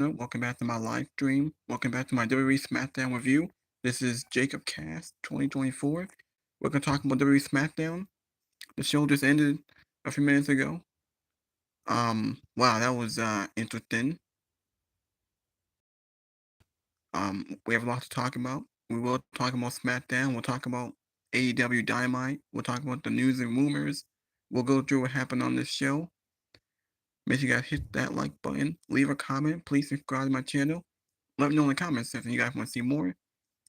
Welcome back to my live stream. Welcome back to my WWE Smackdown review. This is Jacob Cast 2024. We're going to talk about WWE Smackdown. The show just ended a few minutes ago. Wow, that was interesting. We have a lot to talk about. We will talk about Smackdown. We'll talk about AEW Dynamite. We'll talk about the news and rumors. We'll go through what happened on this show. Make sure you guys hit that like button. Leave a comment. Please subscribe to my channel. Let me know in the comments section you guys want to see more.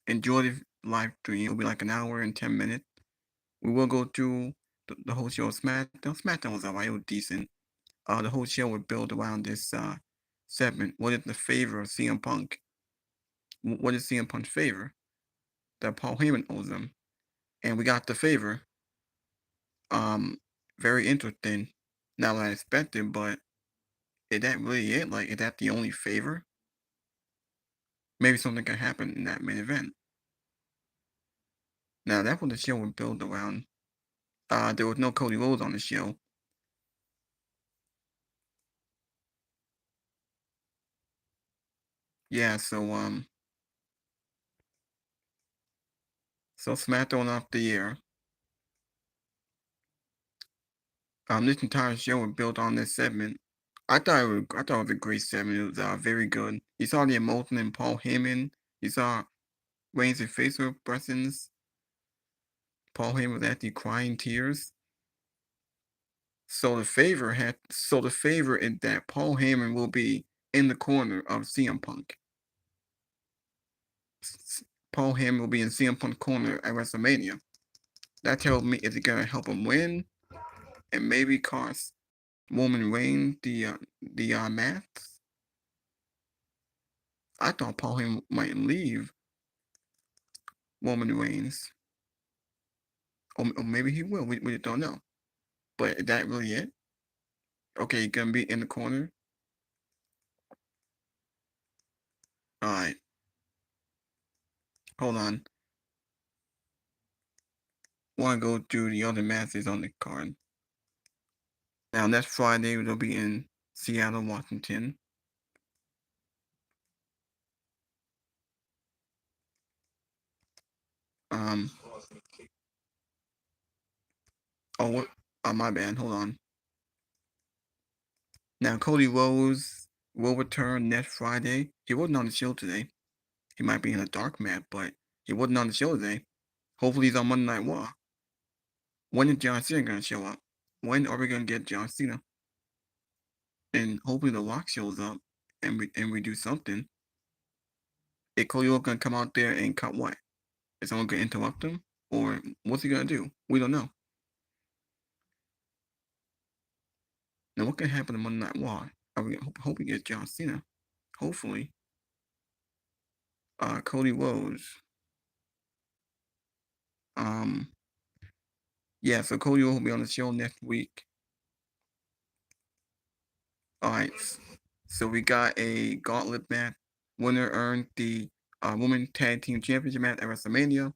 Enjoy the live stream. It'll be like an hour and 10 minutes. We will go through the whole show of SmackDown. SmackDown was alright. It was decent. The whole show was built around this segment. What is the favor of CM Punk? What is CM Punk's favor that Paul Heyman owes him? And we got the favor. Very interesting. Not what I expected, but is that really it? Like, is that the only favor? Maybe something can happen in that main event. Now, that's what the show was built around. There was no Cody Rhodes on the show. Yeah, so SmackDown off the air. This entire show was built on this segment. I thought it was a great segment. It was very good. You saw the emotion in Paul Heyman. You saw Reigns' facial expressions. Paul Heyman was actually crying tears. So the favor is that Paul Heyman will be in the corner of CM Punk. Paul Heyman will be in CM Punk's corner at WrestleMania. That tells me, is it gonna help him win and maybe cost Roman Reigns the match? I thought Paul Heyman might leave Roman Reigns, or maybe he will. We don't know. But is that really it? Okay, gonna be in the corner. All right, hold on. Want to go through the other matches on the card. Now next Friday we'll be in Seattle, Washington. Oh, what? Oh, my bad. Hold on. Now, Cody Rhodes will return next Friday. He wasn't on the show today. He might be in a dark map, but he wasn't on the show today. Hopefully, he's on Monday Night Raw. When is John Cena going to show up? When are we going to get John Cena? And hopefully, The Rock shows up and we do something. Is Cody Rhodes going to come out there and cut what? Is someone going to interrupt him? Or what's he going to do? We don't know. Now, what can happen on Monday Night Raw? Hope we get John Cena. Hopefully. Cody Rhodes. Yeah, so Cody will be on the show next week. Alright, so we got a gauntlet match. Winner earned the Women's Tag Team Championship match at WrestleMania.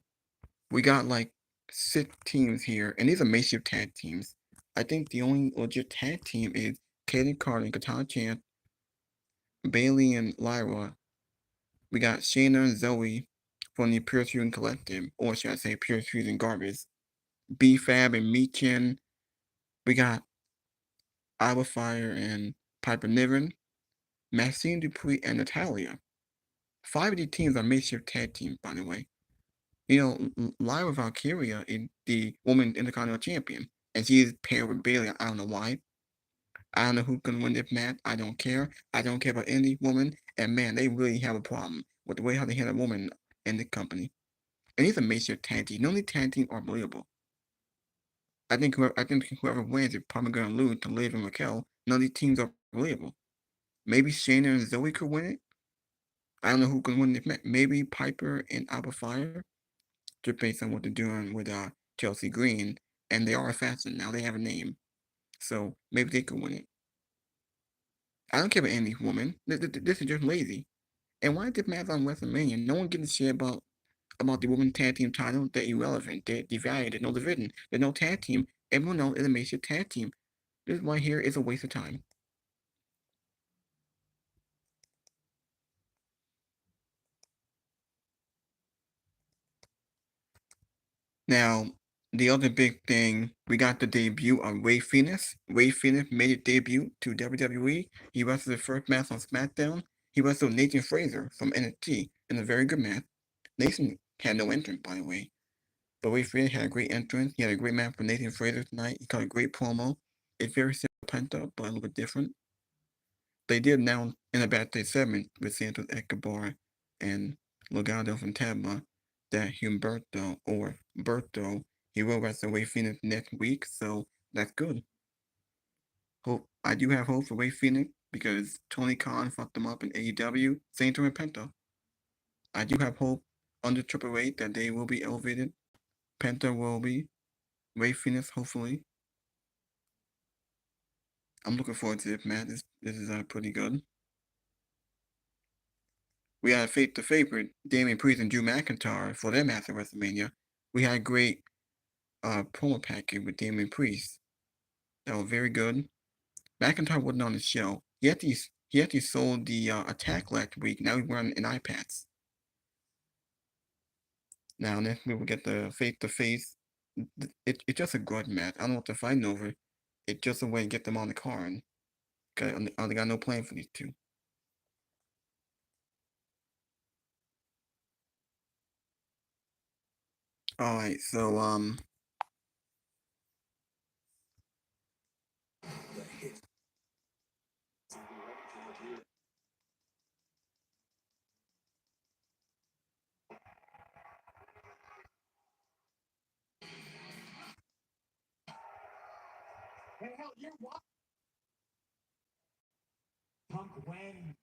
We got like 6 teams here, and these are makeshift tag teams. I think the only legit tag team is Kaden Carter and Katana Chance, Bailey and Lyra. We got Shayna and Zoe from the Pure Fusion Collective, or should I say Pure Fusion Garbage. B-Fab and Meechin. We got Alba Fire and Piper Niven, Maxine Dupree, and Natalia. 5 of these teams are makeshift tag teams, by the way. You know, Lyra Valkyria is the Women's Intercontinental Champion, and she is paired with Bailey. I don't know why. I don't know who can win this match. I don't care. I don't care about any woman. And man, they really have a problem with the way how they handle women in the company. And these are makeshift tag teams. None of these tag teams are believable. I think whoever wins is probably going to lose to Liv and Raquel. None of these teams are believable. Maybe Shayna and Zoe could win it. I don't know who can win this match. Maybe Piper and Alba Fire, just based on what they're doing with Chelsea Green. And they are faster now. They have a name. So maybe they could win it. I don't care about any woman. This is just lazy. And why is this match on WrestleMania? No one gives a shit about the women's tag team title. They're irrelevant. They're devalued. There's no division. There's no tag team. Everyone knows it's a makeshift tag team. This right here is a waste of time. Now, the other big thing, we got the debut of Ray Phoenix. Ray Phoenix made his debut to WWE. He wrestled the first match on Smackdown. He wrestled Nathan Fraser from NXT in a very good match. Nathan had no entrance, by the way. But Ray Phoenix had a great entrance. He had a great match for Nathan Fraser tonight. He cut a great promo. It's very similar to Penta, but a little bit different. They did announce in a backstage segment with Santos Escobar and Legado from Tabla that Humberto or Berto he will wrestle Ray Phoenix next week, so that's good. Hope I do have hope for Ray Phoenix because Tony Khan fucked them up in AEW, Saint and Penta. I do have hope under Triple H that they will be elevated. Penta will be. Ray Phoenix, hopefully. I'm looking forward to this match. This is pretty good. We had the favorite Damian Priest and Drew McIntyre for their match at WrestleMania. We had a great promo package with Damian Priest. That was very good. McIntyre wasn't on the show. He actually sold the attack last week. Now he's wearing an eye patch. Now next we will get the face to face. It's just a grudge match. I don't know what they're fighting over. It's just a way to get them on the card. I got no plan for these two. All right, so Punk, when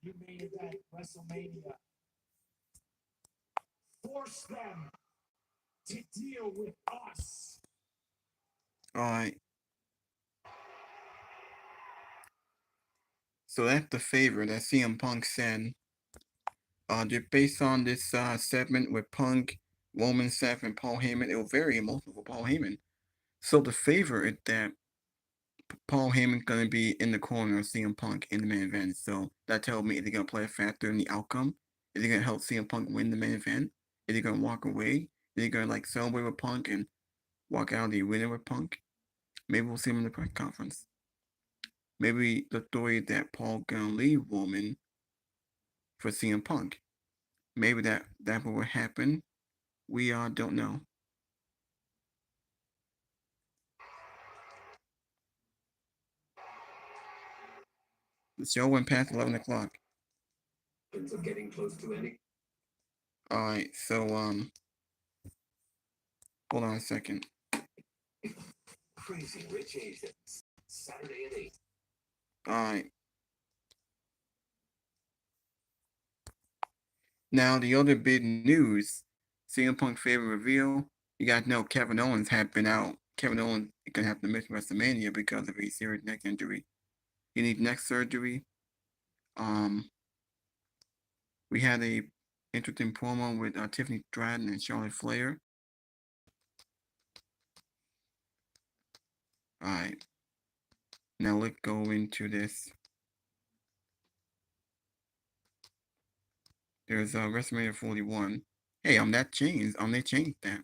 you made it at WrestleMania, force them to deal with us. all right. So that's the favor that CM Punk said. Just based on this segment with Punk, Roman, Seth, and Paul Heyman, it was very emotional for Paul Heyman. So the favor is that Paul Heyman's gonna be in the corner of CM Punk in the main event. So that tells me is he gonna play a factor in the outcome? Is he gonna help CM Punk win the main event? Is he gonna walk away? Is he gonna like celebrate with Punk and walk out the winner with Punk? Maybe we'll see him in the press conference. Maybe the story that Paul gonna leave Roman for CM Punk. Maybe that will happen. We don't know. The show went past 11 o'clock. Getting close to any. All right, so hold on a second. Crazy Rich Asians. Saturday at 8. All right. Now the other big news: CM Punk favorite reveal. You guys know Kevin Owens had been out. Kevin Owens is gonna have to miss WrestleMania because of a serious neck injury. He needs neck surgery. Um, we had a interesting promo with Tiffany Stratton and Charlotte Flair. All right, now let's go into this. There's WrestleMania 41. Hey, that changed. They changed that.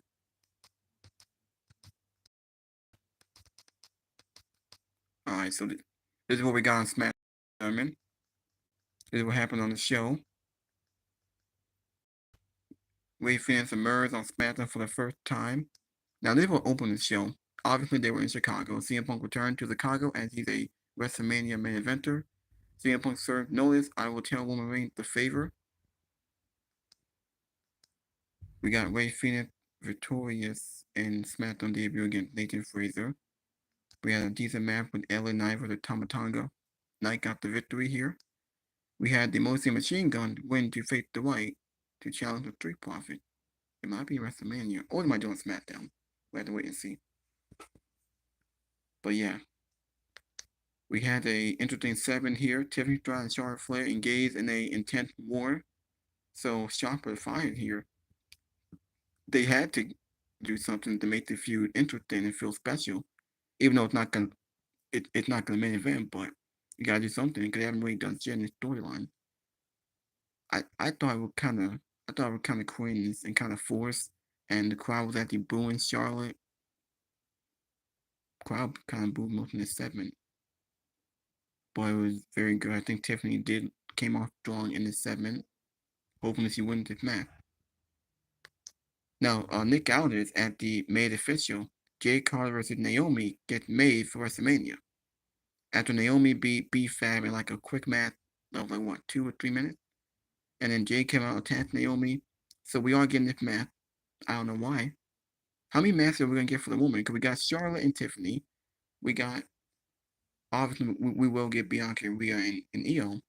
All right, so this is what we got on SmackDown. This is what happened on the show. Ray fans emerged on SmackDown for the first time. Now they will open the show. Obviously, they were in Chicago. CM Punk returned to Chicago as he's a WrestleMania main eventer. CM Punk served notice. I will tell Roman Reigns the favor. We got Ray Phoenix victorious in SmackDown debut against Nathan Fraser. We had a decent match with LA Knight versus Tamatanga. Knight got the victory here. We had the Moxie Machine Gun win to face the White to challenge the Street Profit. It might be WrestleMania, or it might do on SmackDown. We have to wait and see. But yeah, we had a interesting segment here. Tiffany Stratton and Charlotte Flair engaged in a intense war. So Sharper fired here. They had to do something to make the feud interesting and feel special, even though it's not gonna main event. But you gotta do something because they haven't really done shit in the storyline. I thought it would kind of cringe and kind of force and the crowd was actually booing Charlotte. Crowd kind of booed most of this segment, but it was very good. I think Tiffany did came off strong in this segment, hoping that she wins this match. Now, Nick Aldis at the made official, Jade Carter versus Naomi gets made for WrestleMania. After Naomi beat B-Fab in like a quick match of like what, 2 or 3 minutes, and then Jade came out and attacked Naomi. So we are getting this match. I don't know why. How many matches are we gonna get for the woman? Because we got Charlotte and Tiffany. We got obviously we will get Bianca and Rhea and Io.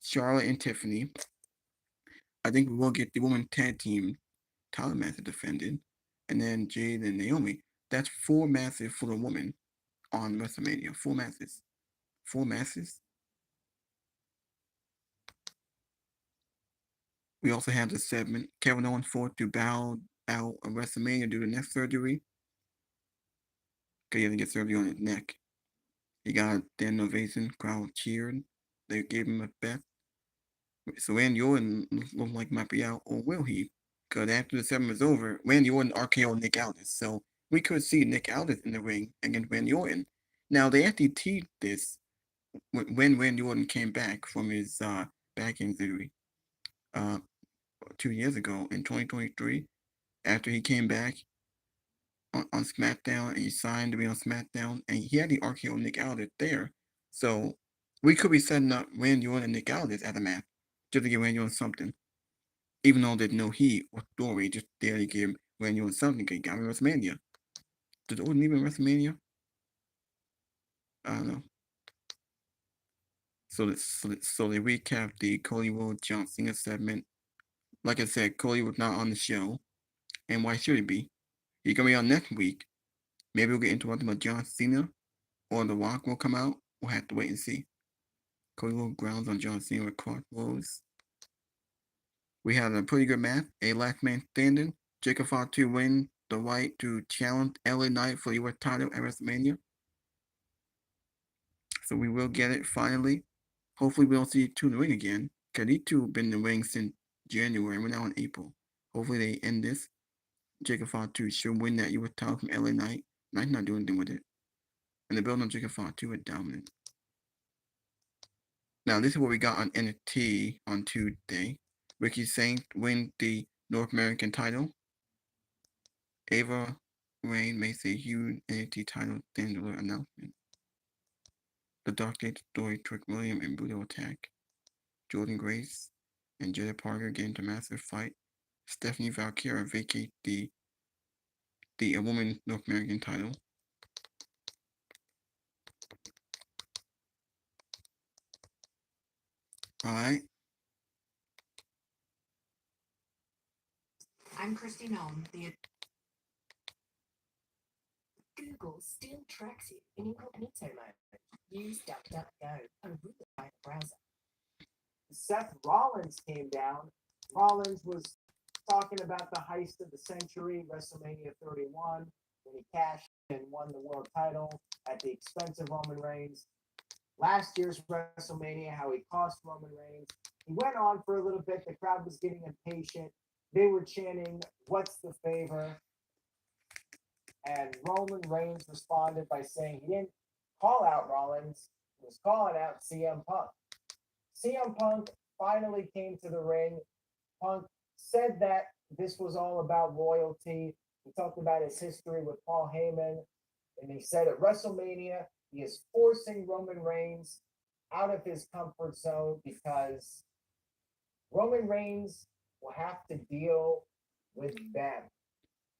Charlotte and Tiffany. I think we will get the woman tag team title match defended, and then Jade and Naomi. That's 4 matches for the woman on WrestleMania. 4 matches. 4 matches. We also have the segment Kevin Owens forced to bow out of WrestleMania due to neck surgery. Because he had to get surgery on his neck. He got a standing ovation. Crowd cheered. They gave him a bet. So Randy Orton looked like he might be out, or will he? Because after the segment was over, Randy Orton RKO'd Nick Aldis. So we could see Nick Aldis in the ring against Randy Orton. Now, they actually teased this when Randy Orton came back from his back injury uh, 2 years ago in 2023. After he came back on Smackdown and he signed to be on Smackdown, and he had the RKO Nick Aldis there. So we could be setting up Randy Orton and Nick Aldis at a match just to give Randy Orton something. Even though there's no heat or story, just there to give Randy Orton something because he got me WrestleMania. Did Orton even WrestleMania? I don't know. So they recap the Cody Rhodes John Cena segment. Like I said, Cody was not on the show, and why should he be? He's gonna be on next week. Maybe we'll get interrupted by John Cena, or The Rock will come out. We'll have to wait and see. Cody Rhodes grounds on John Cena with crossroads. We had a pretty good match. A last man standing. Jacob fought to win the right to challenge LA Knight for the US title at WrestleMania. So we will get it finally. Hopefully we don't see two in the ring again. Because these two have been in the ring since January. We're now in April. Hopefully they end this. Jacob Fatu should win that US title from LA Knight. Knight's not doing anything with it. And the build on Jacob Fatu is dominant. Now this is what we got on NXT on Tuesday. Ricky Saints win the North American title. Ava Rain makes a huge NXT title standalone announcement. The Dark Age story Trick William and Brutal Attack. Jordan Grace and Jada Parker get into a massive fight. Stephanie Valkyra vacate the women's North American title. Alright. I'm Christy Nome. The Google still tracks you in incognito mode. Use DuckDuckGo, a really light browser. Seth Rollins came down. Rollins was talking about the heist of the century, WrestleMania 31, when he cashed and won the world title at the expense of Roman Reigns. Last year's WrestleMania, how he cost Roman Reigns. He went on for a little bit. The crowd was getting impatient. They were chanting, "What's the favor?" And Roman Reigns responded by saying he didn't call out Rollins, he was calling out CM Punk. CM Punk finally came to the ring. Punk said that this was all about loyalty. He talked about his history with Paul Heyman. And he said at WrestleMania, he is forcing Roman Reigns out of his comfort zone because Roman Reigns will have to deal with them.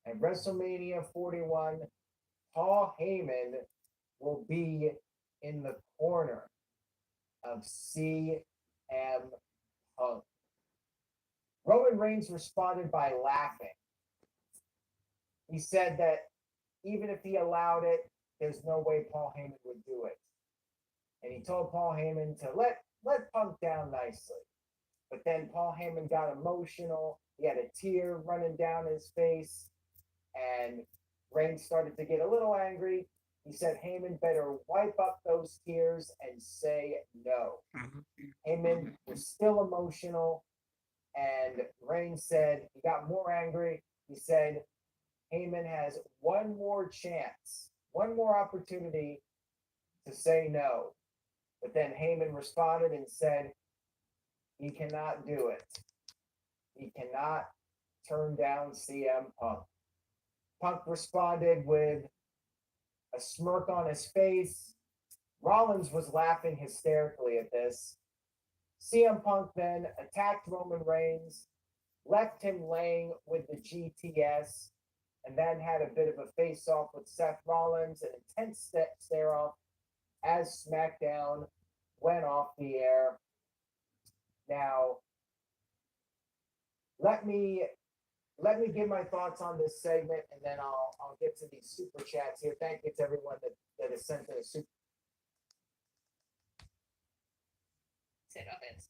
At WrestleMania 41, Paul Heyman will be in the corner of CM Punk. Roman Reigns responded by laughing. He said that even if he allowed it, there's no way Paul Heyman would do it. And he told Paul Heyman to let Punk down nicely. But then Paul Heyman got emotional. He had a tear running down his face. And Reigns started to get a little angry. He said Heyman better wipe up those tears and say no. Heyman was still emotional. And Reigns said he got more angry. He said, Heyman has one more chance, one more opportunity to say no. But then Heyman responded and said he cannot do it. He cannot turn down CM Punk. Punk responded with a smirk on his face. Rollins was laughing hysterically at this. CM Punk then attacked Roman Reigns, left him laying with the GTS, and then had a bit of a face off with Seth Rollins, an intense stare off as SmackDown went off the air. Now, let me let me give my thoughts on this segment, and then I'll get to these super chats here. Thank you to everyone that has sent in a super. Say no hits.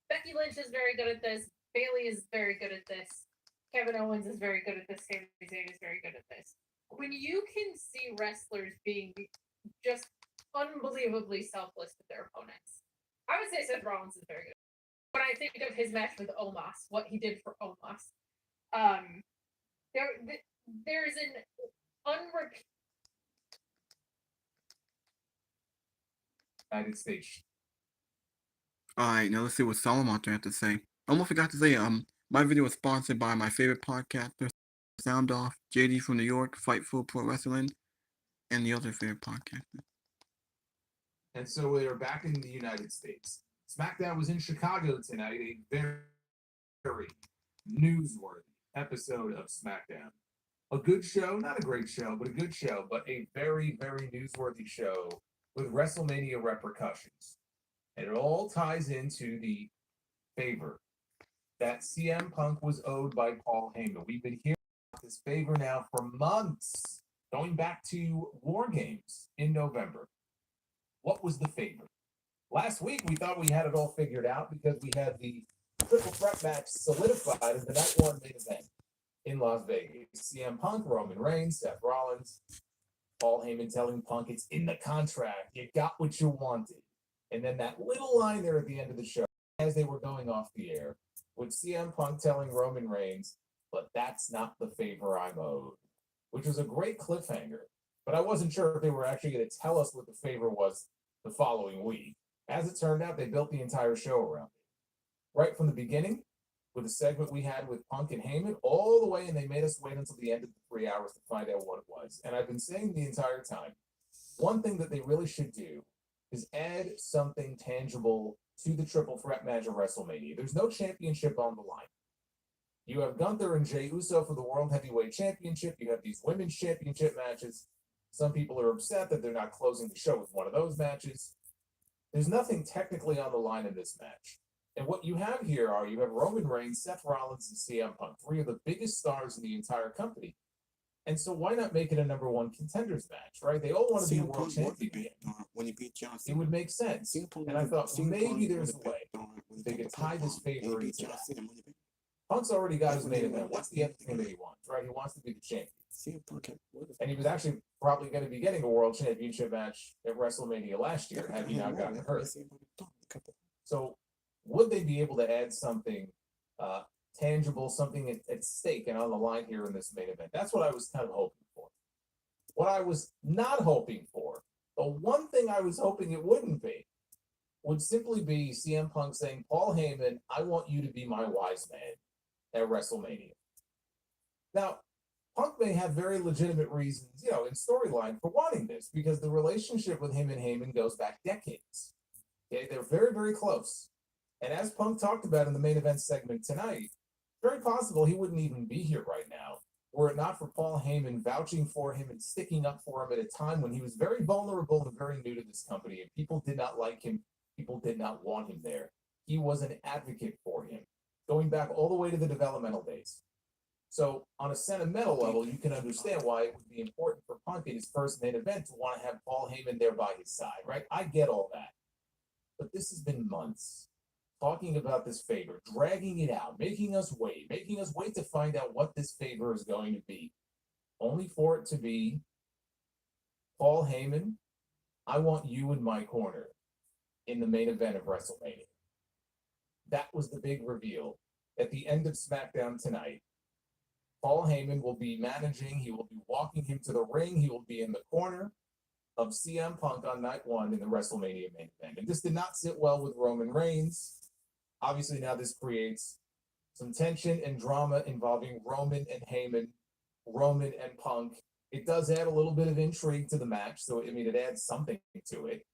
Becky Lynch is very good at this. Bailey is very good at this. Kevin Owens is very good at this. Sami Zayn is very good at this. When you can see wrestlers being just unbelievably selfless with their opponents, I would say Seth Rollins is very good. When I think of his match with Omos, what he did for Omos, there's an unrepeatable United States. All right, now let's see what Solomon had to say. I almost forgot to say, my video was sponsored by my favorite podcaster, Sound Off, JD from New York, Fightful Pro Wrestling, and the other favorite podcaster. And so we are back in the United States. SmackDown was in Chicago tonight, a very newsworthy episode of SmackDown. A good show, not a great show, but a good show, but a very newsworthy show with WrestleMania repercussions. And it all ties into the favor that CM Punk was owed by Paul Heyman. We've been hearing about this favor now for months, going back to War Games in November. What was the favor? Last week, we thought we had it all figured out because we had the triple threat match solidified as the night one main event in Las Vegas. CM Punk, Roman Reigns, Seth Rollins, Paul Heyman telling Punk it's in the contract. You got what you wanted. And then that little line there at the end of the show, as they were going off the air, with CM Punk telling Roman Reigns, but that's not the favor I'm owed, which was a great cliffhanger. But I wasn't sure if they were actually going to tell us what the favor was the following week. As it turned out, they built the entire show around it. Right from the beginning, with the segment we had with Punk and Heyman, all the way, and they made us wait until the end of the 3 hours to find out what it was. And I've been saying the entire time, one thing that they really should do is add something tangible to the triple threat match of WrestleMania. There's no championship on the line. You have Gunther and Jey Uso for the World Heavyweight Championship. You have these women's championship matches. Some people are upset that they're not closing the show with one of those matches. There's nothing technically on the line in this match. And what you have here are you have Roman Reigns, Seth Rollins, and CM Punk, three of the biggest stars in the entire company. And so why not make it a number one contenders match, right? They all want to be world champion. When he beat John It would make sense. And I thought, well, maybe there's a way they could tie this favor into that. Punk's already got his main event. What's the other thing that he wants, right? He wants to be the champion. And he was actually probably going to be getting a world championship match at WrestleMania last year had he not gotten hurt. So would they be able to add something tangible, something at stake and on the line here in this main event? That's what I was kind of hoping for. What I was not hoping for, the one thing I was hoping it wouldn't be, would simply be CM Punk saying, Paul Heyman, I want you to be my wise man at WrestleMania. Now, Punk may have very legitimate reasons, in storyline for wanting this, because the relationship with him and Heyman goes back decades. Okay, they're very close. And as Punk talked about in the main event segment tonight, very possible he wouldn't even be here right now were it not for Paul Heyman vouching for him and sticking up for him at a time when he was very vulnerable and very new to this company, and people did not like him. People did not want him there. He was an advocate for him, going back all the way to the developmental days. So on a sentimental level, you can understand why it would be important for Punk in his first main event to want to have Paul Heyman there by his side, right? I get all that. But this has been months talking about this favor, dragging it out, making us wait to find out what this favor is going to be, only for it to be, Paul Heyman, I want you in my corner in the main event of WrestleMania. That was the big reveal at the end of SmackDown tonight. Paul Heyman will be managing. He will be walking him to the ring. He will be in the corner of CM Punk on night one in the WrestleMania main event. And this did not sit well with Roman Reigns. Obviously, now this creates some tension and drama involving Roman and Heyman, Roman and Punk. It does add a little bit of intrigue to the match. So, I mean, it adds something to it.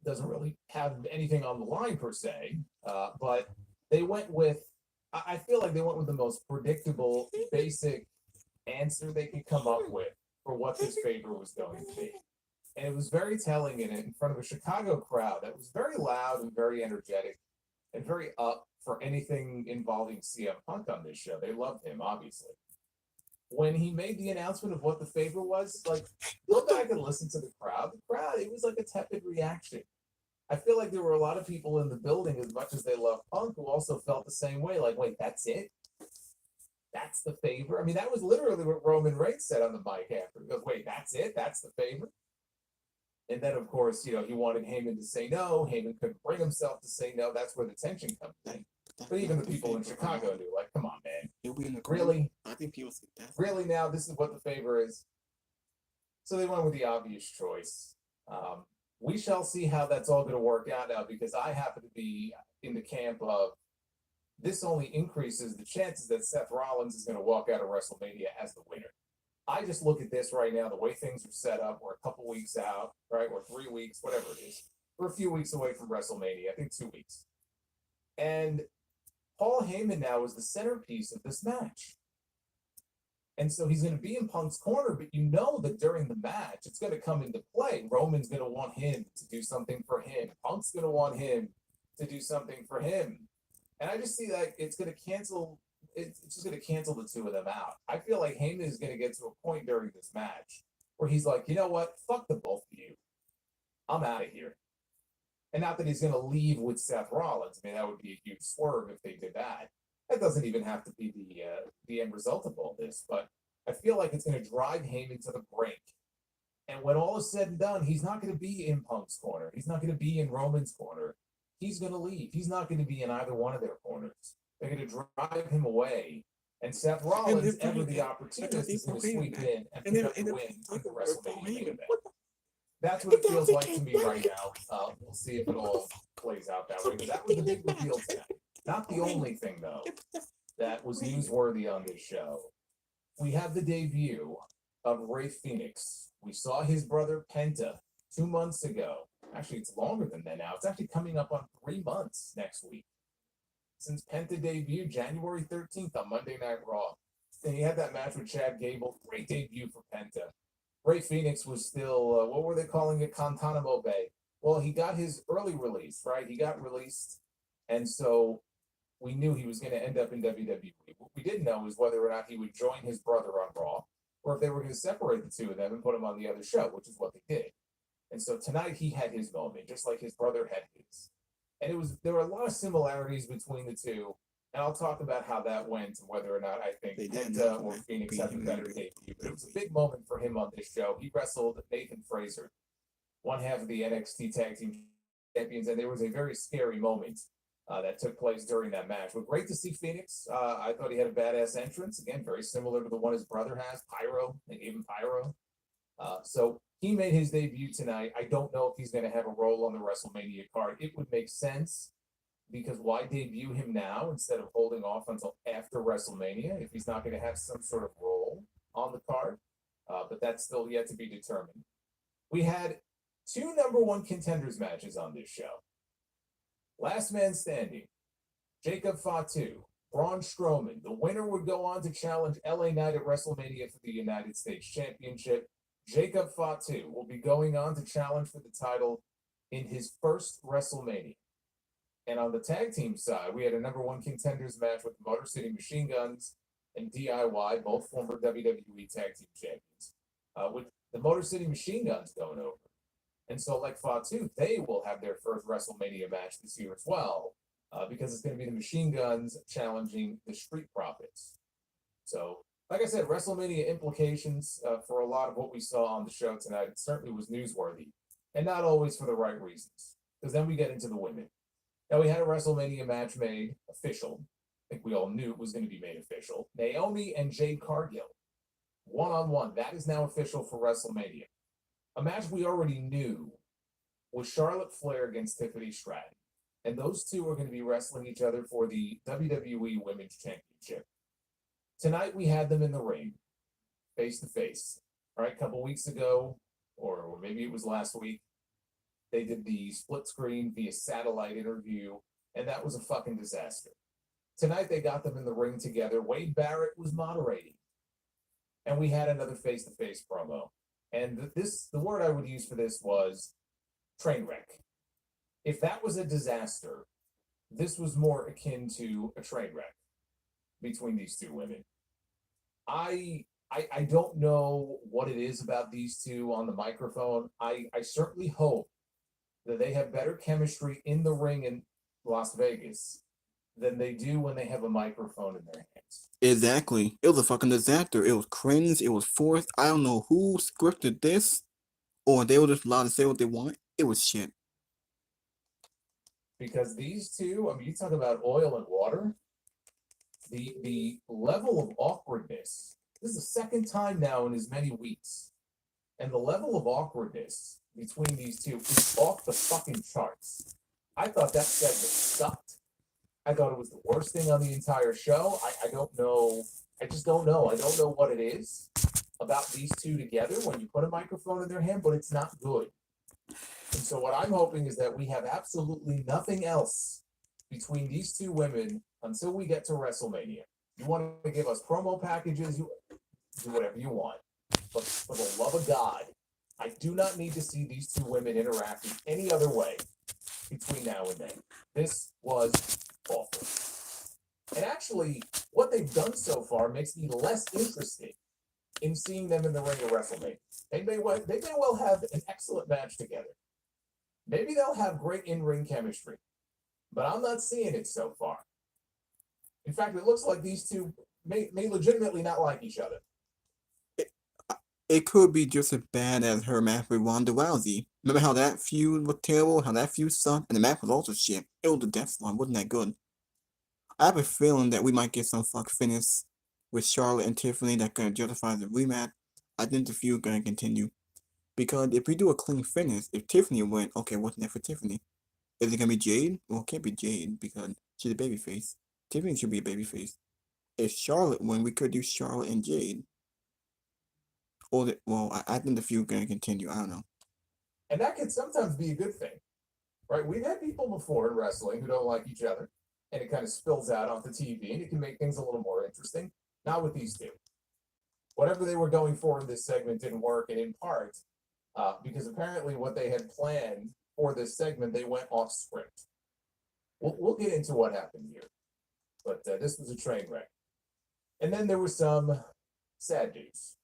Doesn't really have anything on the line per se, but they went with, I feel like they went with the most predictable, basic answer they could come up with for what this favor was going to be. And it was very telling in front of a Chicago crowd that was very loud and very energetic and very up for anything involving CM Punk on this show. They loved him, obviously. When he made the announcement of what the favor was, like, go back and listen to the crowd. The crowd, it was like a tepid reaction. I feel like there were a lot of people in the building, as much as they love Punk, who also felt the same way. Like, wait, that's it? That's the favor? I mean, that was literally what Roman Reigns said on the mic after. He goes, wait, that's it? That's the favor? And then, of course, he wanted Heyman to say no. Heyman couldn't bring himself to say no. That's where the tension comes in. But even the people in Chicago knew, like, come on, man. Really? I think people see that. Really now, this is what the favor is? So they went with the obvious choice. We shall see how that's all going to work out now, because I happen to be in the camp of this only increases the chances that Seth Rollins is going to walk out of WrestleMania as the winner. I just look at this right now, the way things are set up. We're a couple weeks out, right? Or 3 weeks, whatever it is. We're a few weeks away from WrestleMania, I think 2 weeks. And Paul Heyman now is the centerpiece of this match. And so he's going to be in Punk's corner, but you know that during the match, it's going to come into play. Roman's going to want him to do something for him. Punk's going to want him to do something for him. And I just see that it's going to cancel. It's just going to cancel the two of them out. I feel like Heyman is going to get to a point during this match where he's like, you know what? Fuck the both of you. I'm out of here. And not that he's going to leave with Seth Rollins. I mean, that would be a huge swerve if they did that. That doesn't even have to be the end result of all this. But I feel like it's going to drive Heyman to the brink. And when all is said and done, he's not going to be in Punk's corner. He's not going to be in Roman's corner. He's going to leave. He's not going to be in either one of their corners. They're going to drive him away. And Seth Rollins, ever the opportunist, is going to sweep in and pick up the win in the WrestleMania main event. That's what it feels like to me right now. We'll see if it all plays out that way. But that was the big reveal tonight. Not the only thing, though, that was newsworthy on this show. We have the debut of Rey Fenix. We saw his brother Penta 2 months ago. Actually, it's longer than that now. It's actually coming up on 3 months next week. Since Penta debuted January 13th on Monday Night Raw. And he had that match with Chad Gable. Great debut for Penta. Rey Fenix was still, what were they calling it? Guantanamo Bay. Well, he got his early release, right? He got released. And so we knew he was going to end up in WWE. What we didn't know is whether or not he would join his brother on Raw, or if they were going to separate the two of them and put him on the other show, which is what they did. And so tonight he had his moment, just like his brother had his. And there were a lot of similarities between the two. And I'll talk about how that went and whether or not I think Penta or Phoenix had a better debut. But it was a big moment for him on this show. He wrestled Nathan Fraser, one half of the NXT Tag Team Champions, and there was a very scary moment that took place during that match. But great to see Phoenix. I thought he had a badass entrance. Again, very similar to the one his brother has, Pyro. They gave him Pyro. So he made his debut tonight. I don't know if he's going to have a role on the WrestleMania card. It would make sense, because why debut him now instead of holding off until after WrestleMania if he's not going to have some sort of role on the card? But that's still yet to be determined. We had 2 number 1 contenders matches on this show. Last man standing, Jacob Fatu, Braun Strowman. The winner would go on to challenge LA Knight at WrestleMania for the United States Championship. Jacob Fatu will be going on to challenge for the title in his first WrestleMania. And on the tag team side, we had a number 1 contenders match with Motor City Machine Guns and DIY, both former WWE tag team champions, with the Motor City Machine Guns going over. And so, like Fatu, they will have their first WrestleMania match this year as well, because it's going to be the Machine Guns challenging the Street Profits. So, like I said, WrestleMania implications for a lot of what we saw on the show tonight. It certainly was newsworthy, and not always for the right reasons, because then we get into the women. Now, we had a WrestleMania match made official. think we all knew it was going to be made official. Naomi and Jade Cargill, one-on-one. That is now official for WrestleMania. A match we already knew was Charlotte Flair against Tiffany Stratton. And those two are going to be wrestling each other for the WWE Women's Championship. Tonight we had them in the ring, face to face. All right, a couple weeks ago, or maybe it was last week, they did the split screen via satellite interview, and that was a fucking disaster. Tonight they got them in the ring together. Wade Barrett was moderating, and we had another face-to-face promo. And the word I would use for this was train wreck. If that was a disaster, this was more akin to a train wreck between these two women. I don't know what it is about these two on the microphone. I certainly hope that they have better chemistry in the ring in Las Vegas than they do when they have a microphone in their hands. Exactly. It was a fucking disaster. It was cringe. It was forced. I don't know who scripted this, or they were just allowed to say what they want. It was shit. Because these two, I mean, you talk about oil and water. The level of awkwardness. This is the second time now in as many weeks, and the level of awkwardness between these two is off the fucking charts. I thought that segment sucked. I thought it was the worst thing on the entire show. I don't know. I just don't know. I don't know what it is about these two together when you put a microphone in their hand, but it's not good. And so what I'm hoping is that we have absolutely nothing else between these two women until we get to WrestleMania. You want to give us promo packages, you do whatever you want. But for the love of God, I do not need to see these two women interact in any other way between now and then. This was awful. And actually, what they've done so far makes me less interested in seeing them in the ring of WrestleMania. They may well have an excellent match together. Maybe they'll have great in-ring chemistry. But I'm not seeing it so far. In fact, it looks like these two may legitimately not like each other. It could be just as bad as her match with Ronda Rousey. Remember how that feud was terrible? How that feud sucked? And the match was also shit. It was the death one. Wasn't that good? I have a feeling that we might get some fuck finish with Charlotte and Tiffany that gonna justify the rematch. I think the feud gonna continue. Because if we do a clean finish, if Tiffany win, okay, what's next for Tiffany? Is it gonna be Jade? Well, it can't be Jade because she's a babyface. Tiffany should be a babyface. If Charlotte win, we could do Charlotte and Jade. Or I think the feud gonna continue. I don't know. And that can sometimes be a good thing, right? We've had people before in wrestling who don't like each other, and it kind of spills out onto TV, and it can make things a little more interesting. Not with these two. Whatever they were going for in this segment didn't work, and in part because apparently what they had planned for this segment, they went off script. We'll get into what happened here, but this was a train wreck. And then there was some sad news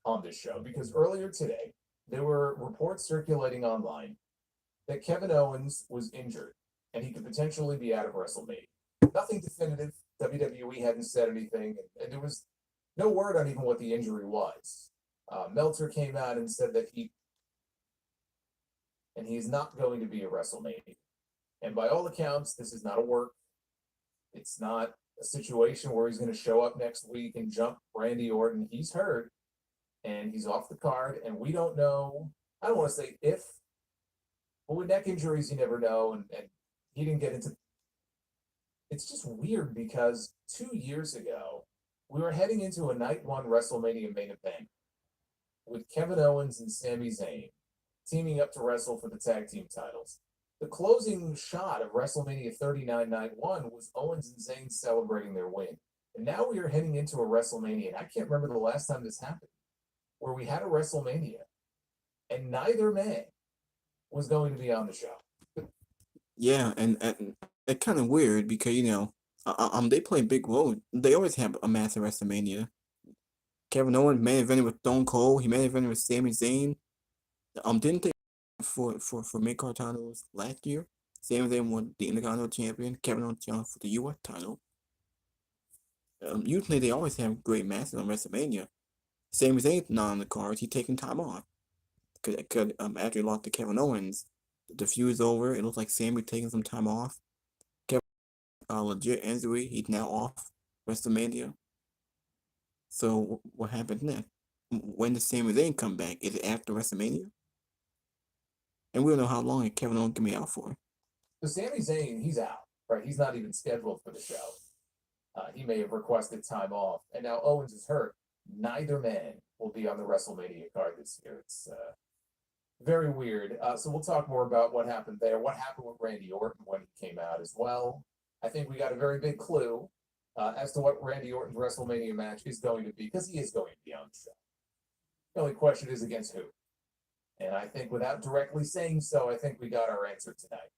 on this show, because earlier today, there were reports circulating online that Kevin Owens was injured and he could potentially be out of WrestleMania. Nothing definitive. WWE hadn't said anything, and there was no word on even what the injury was. Meltzer came out and said that he's not going to be at WrestleMania. And by all accounts, this is not a work. It's not a situation where he's going to show up next week and jump Randy Orton. He's hurt. And he's off the card, and we don't know. I don't want to say if, but with neck injuries, you never know. And he didn't get into. It's just weird because 2 years ago, we were heading into a night one WrestleMania main event with Kevin Owens and Sami Zayn teaming up to wrestle for the tag team titles. The closing shot of WrestleMania 39 Night 1 was Owens and Zayn celebrating their win. And now we are heading into a WrestleMania, and I can't remember the last time this happened, where we had a WrestleMania and neither man was going to be on the show. Yeah, and it's kind of weird because they play a big role. They always have a massive WrestleMania. Kevin Owens main evented with Stone Cold. He main evented with Sami Zayn. Didn't they for mid card titles last year? Sami Zayn won the Intercontinental Champion. Kevin Owens challenged for the U.S. title. Usually they always have great matches on WrestleMania. Sami Zayn's not on the cards. He's taking time off. Because after he lost to Kevin Owens, the feud's over. It looks like Sami taking some time off. Kevin a legit injury. He's now off WrestleMania. So what happened next? When does Sami Zayn come back? Is it after WrestleMania? And we don't know how long Kevin Owens can be out for. So Sami Zayn, he's out, right? He's not even scheduled for the show. He may have requested time off, and now Owens is hurt. Neither man will be on the WrestleMania card this year. It's very weird. So we'll talk more about what happened there, what happened with Randy Orton when he came out as well. I think we got a very big clue as to what Randy Orton's WrestleMania match is going to be, because he is going to be on the show. The only question is against who. And I think without directly saying so, I think we got our answer tonight.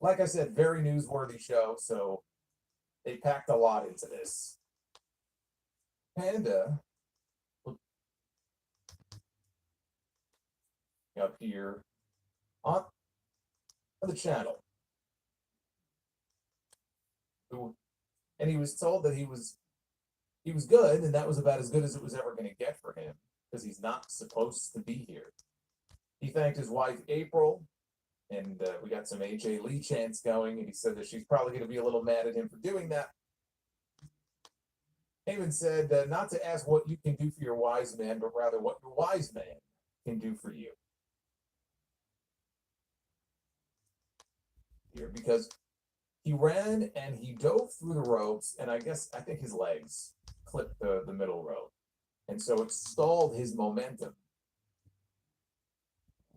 Like I said, very newsworthy show, so they packed a lot into this. Panda up here on the channel. And he was told that he was good, and that was about as good as it was ever going to get for him, because he's not supposed to be here. He thanked his wife, April, and we got some AJ Lee chants going, and he said that she's probably going to be a little mad at him for doing that. Heyman said not to ask what you can do for your wise man, but rather what your wise man can do for you. Here, because he ran and he dove through the ropes, and I think his legs clipped the middle rope, and so it stalled his momentum.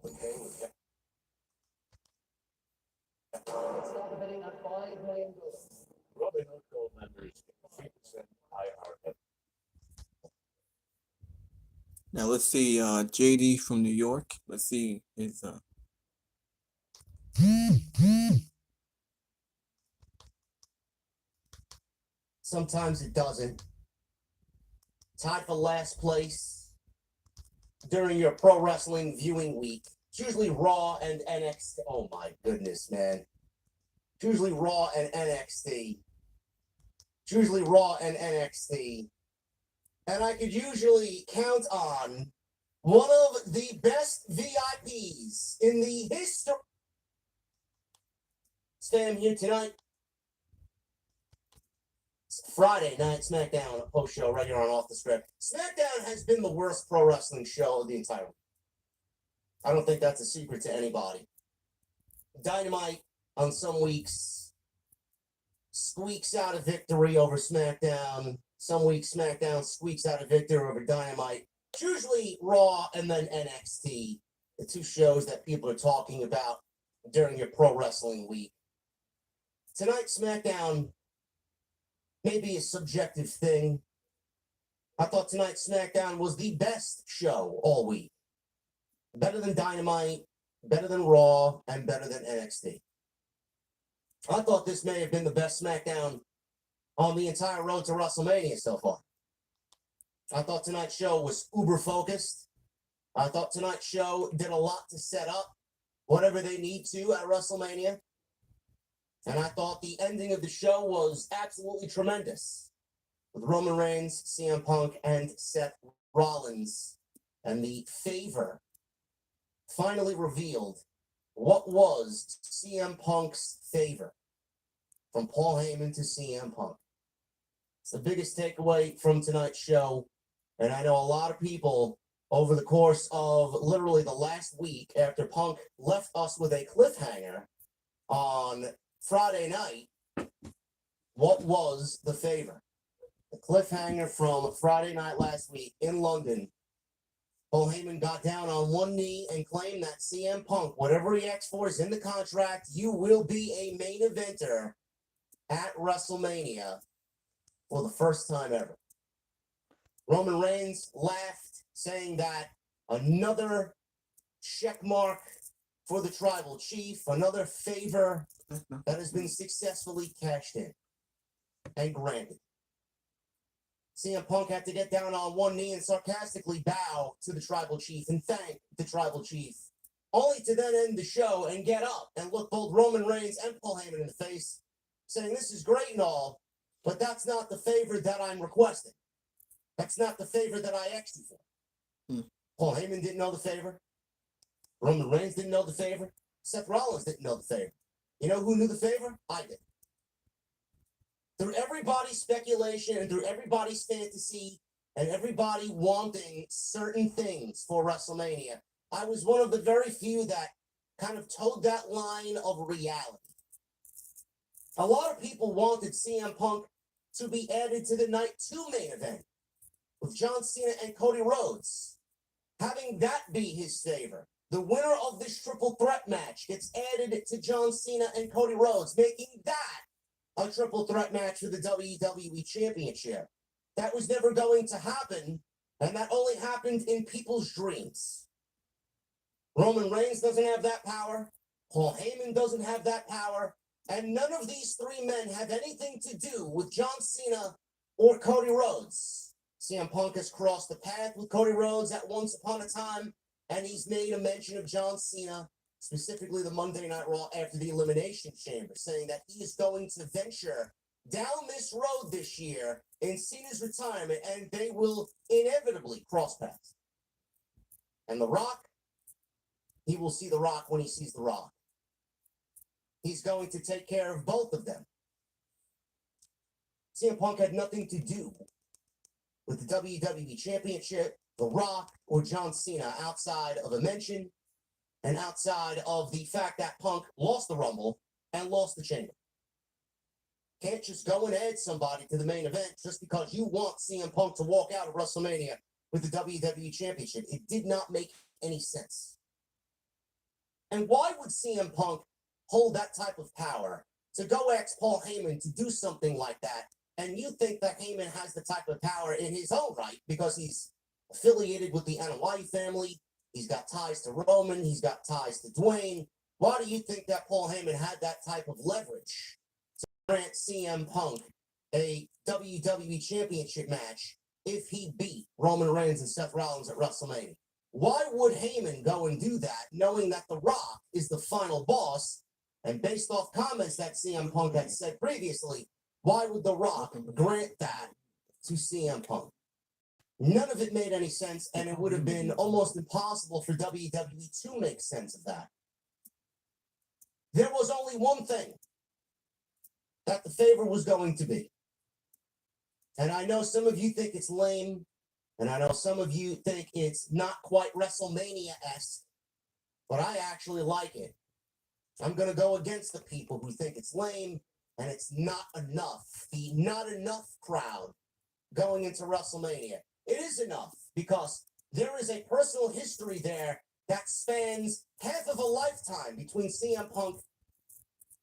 Okay. Bidding on $5 million. Robin Hood Gold members 3% IRS. Now let's see JD from New York. Let's see his Sometimes it doesn't. Tied for last place during your pro wrestling viewing week. It's usually Raw and NXT. Oh my goodness, man. It's usually Raw and NXT. It's usually Raw and NXT. And I could usually count on one of the best VIPs in the history. Staying here tonight. Friday night SmackDown post show right here on Off the Script. SmackDown has been the worst pro wrestling show of the entire week. I don't think that's a secret to anybody. Dynamite on some weeks squeaks out a victory over SmackDown. Some weeks SmackDown squeaks out a victory over Dynamite. It's usually Raw and then NXT, the two shows that people are talking about during your pro wrestling week. Tonight SmackDown may be a subjective thing. I thought tonight's SmackDown was the best show all week. Better than Dynamite, better than Raw, and better than NXT. I thought this may have been the best SmackDown on the entire road to WrestleMania so far. I thought tonight's show was uber focused. I thought tonight's show did a lot to set up whatever they need to at WrestleMania. And I thought the ending of the show was absolutely tremendous, with Roman Reigns, CM Punk, and Seth Rollins. And the favor finally revealed what was CM Punk's favor from Paul Heyman to CM Punk. It's the biggest takeaway from tonight's show. And I know a lot of people over the course of literally the last week after Punk left us with a cliffhanger on Friday night, what was the favor? The cliffhanger from Friday night last week in London. Paul Heyman got down on one knee and claimed that CM Punk, whatever he asked for is in the contract, you will be a main eventer at WrestleMania for the first time ever. Roman Reigns laughed, saying that another check mark for the tribal chief, another favor that has been successfully cashed in and granted. CM Punk had to get down on one knee and sarcastically bow to the tribal chief and thank the tribal chief, only to then end the show and get up and look both Roman Reigns and Paul Heyman in the face, saying, this is great and all, but that's not the favor that I'm requesting. That's not the favor that I asked you for. Paul Heyman didn't know the favor. Roman Reigns didn't know the favor. Seth Rollins didn't know the favor. You know who knew the favor? I did. through everybody's speculation and through everybody's fantasy and everybody wanting certain things for WrestleMania, I was one of the very few that kind of towed that line of reality. A lot of people wanted CM Punk to be added to the Night 2 main event with John Cena and Cody Rhodes, having that be his favor. The winner of this triple threat match gets added to John Cena and Cody Rhodes, making that a triple threat match for the WWE Championship. That was never going to happen, and that only happened in people's dreams. Roman Reigns doesn't have that power. Paul Heyman doesn't have that power. And none of these three men have anything to do with John Cena or Cody Rhodes. CM Punk has crossed the path with Cody Rhodes at once upon a time, and he's made a mention of John Cena, specifically the Monday Night Raw after the Elimination Chamber, saying that he is going to venture down this road this year in Cena's retirement, and they will inevitably cross paths. And The Rock, he will see The Rock when he sees The Rock. He's going to take care of both of them. CM Punk had nothing to do with the WWE Championship, The Rock, or John Cena outside of a mention and outside of the fact that Punk lost the Rumble and lost the Chamber. Can't just go and add somebody to the main event just because you want CM Punk to walk out of WrestleMania with the WWE Championship. It did not make any sense. And why would CM Punk hold that type of power to go ask Paul Heyman to do something like that? And you think that Heyman has the type of power in his own right because he's affiliated with the Anoa'i family, he's got ties to Roman, he's got ties to Dwayne. Why do you think that Paul Heyman had that type of leverage to grant CM Punk a WWE Championship match if he beat Roman Reigns and Seth Rollins at WrestleMania? Why would Heyman go and do that knowing that The Rock is the final boss? And based off comments that CM Punk had said previously, why would The Rock grant that to CM Punk? None of it made any sense, and it would have been almost impossible for WWE to make sense of that. There was only one thing that the favor was going to be. And I know some of you think it's lame, and I know some of you think it's not quite WrestleMania-esque, but I actually like it. I'm going to go against the people who think it's lame and it's not enough. The not enough crowd going into WrestleMania. It is enough because there is a personal history there that spans half of a lifetime between CM Punk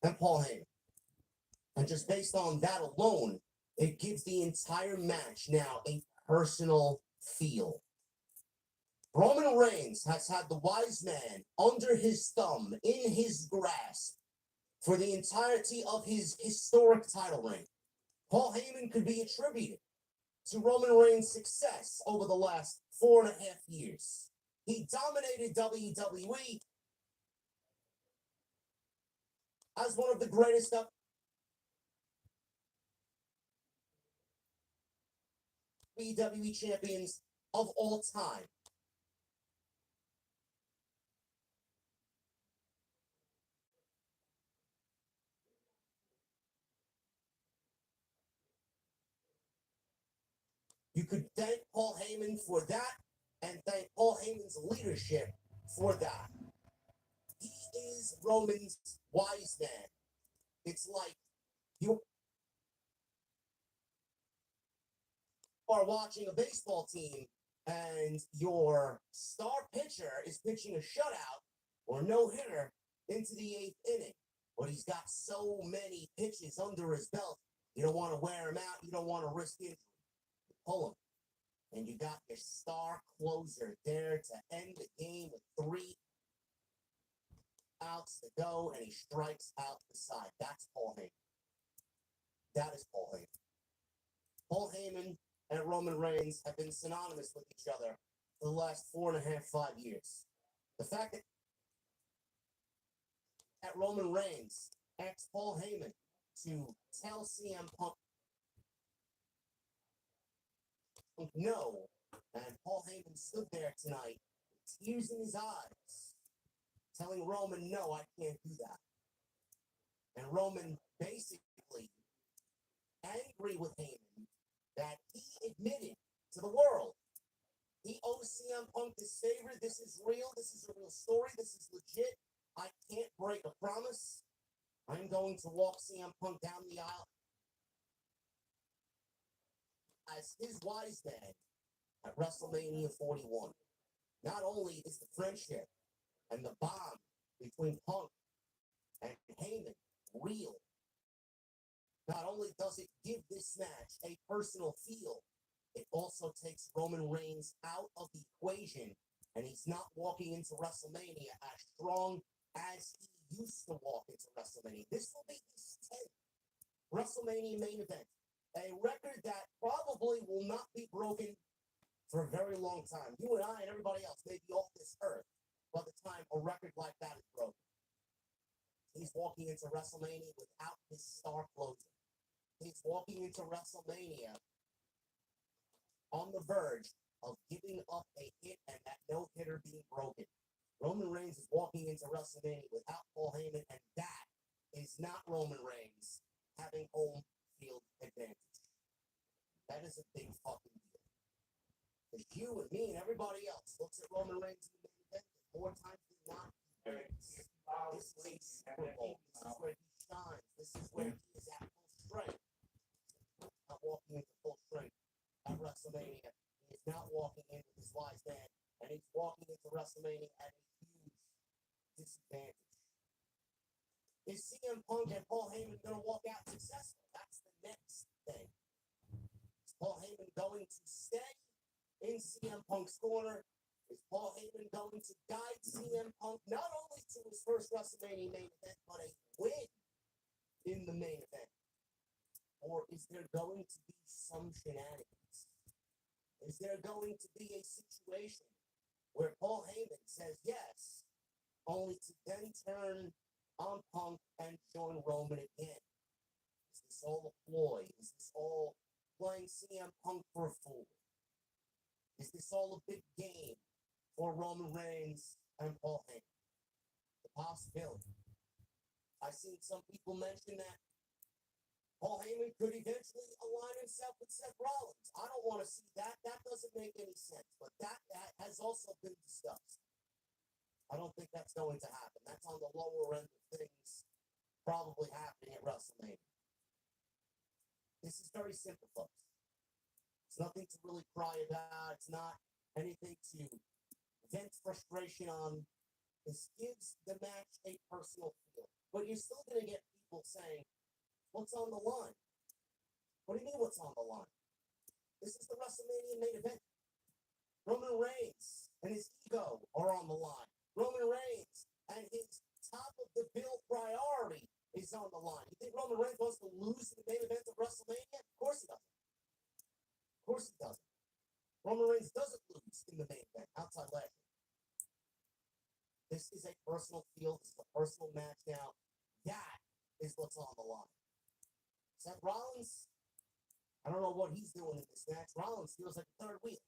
and Paul Heyman. And just based on that alone, it gives the entire match now a personal feel. Roman Reigns has had the wise man under his thumb, in his grasp, for the entirety of his historic title reign. Paul Heyman could be attributed to Roman Reigns' success over the last 4.5 years. He dominated WWE as one of the greatest WWE champions of all time. You could thank Paul Heyman for that and thank Paul Heyman's leadership for that. He is Roman's wise man. It's like you are watching a baseball team and your star pitcher is pitching a shutout or no-hitter into the 8th inning, but he's got so many pitches under his belt, you don't want to wear him out, you don't want to risk injury. Pull him. And you got your star closer there to end the game with 3 outs to go, and he strikes out the side. That's Paul Heyman. That is Paul Heyman. Paul Heyman and Roman Reigns have been synonymous with each other for the last 4.5, 5 years. The fact that Roman Reigns asked Paul Heyman to tell CM Punk no, and Paul Heyman stood there tonight, tears in his eyes, telling Roman, no, I can't do that. And Roman basically angry with Heyman that he admitted to the world he owes CM Punk this favor. This is real. This is a real story. This is legit. I can't break a promise. I'm going to walk CM Punk down the aisle as his wise man at WrestleMania 41. Not only is the friendship and the bond between Punk and Heyman real, not only does it give this match a personal feel, it also takes Roman Reigns out of the equation, and he's not walking into WrestleMania as strong as he used to walk into WrestleMania. This will be his 10th WrestleMania main event, a record that probably will not be broken for a very long time. You and I and everybody else may be off this earth by the time a record like that is broken. He's walking into WrestleMania without his star closer. He's walking into WrestleMania on the verge of giving up a hit and that no-hitter being broken. Roman Reigns is walking into WrestleMania without Paul Heyman, and that is not Roman Reigns having home field advantage. That is a big fucking deal. Because you and me and everybody else looks at Roman Reigns in the main event, and more times than not, he wins. This is a Super Bowl. This is where he shines. This is where he is at full strength. Not walking into full strength at WrestleMania. He is not walking in with his wise man, and he's walking into WrestleMania at a huge disadvantage. Is CM Punk and Paul Heyman going to walk out successful? That's the next thing. Is Paul Heyman going to stay in CM Punk's corner? Is Paul Heyman going to guide CM Punk not only to his first WrestleMania main event, but a win in the main event? Or is there going to be some shenanigans? Is there going to be a situation where Paul Heyman says yes, only to then turn on Punk and join Roman again? Is this all a ploy? Is this all playing CM Punk for a fool? Is this all a big game for Roman Reigns and Paul Heyman? The possibility. I've seen some people mention that Paul Heyman could eventually align himself with Seth Rollins. I don't want to see that. That doesn't make any sense. But that has also been discussed. I don't think that's going to happen. That's on the lower end of things probably happening at WrestleMania. This is very simple, folks. It's nothing to really cry about. It's not anything to vent frustration on. This gives the match a personal feel. But you're still going to get people saying, what's on the line? What do you mean what's on the line? This is the WrestleMania main event. Roman Reigns and his ego are on the line. Roman Reigns and his top of the bill priority is on the line. You think Roman Reigns wants to lose in the main event of WrestleMania? Of course he doesn't. Of course he doesn't. Roman Reigns doesn't lose in the main event outside last year. This is a personal feel. This is a personal match now. That is what's on the line. Seth Rollins, I don't know what he's doing in this match. Rollins feels like a third wheel.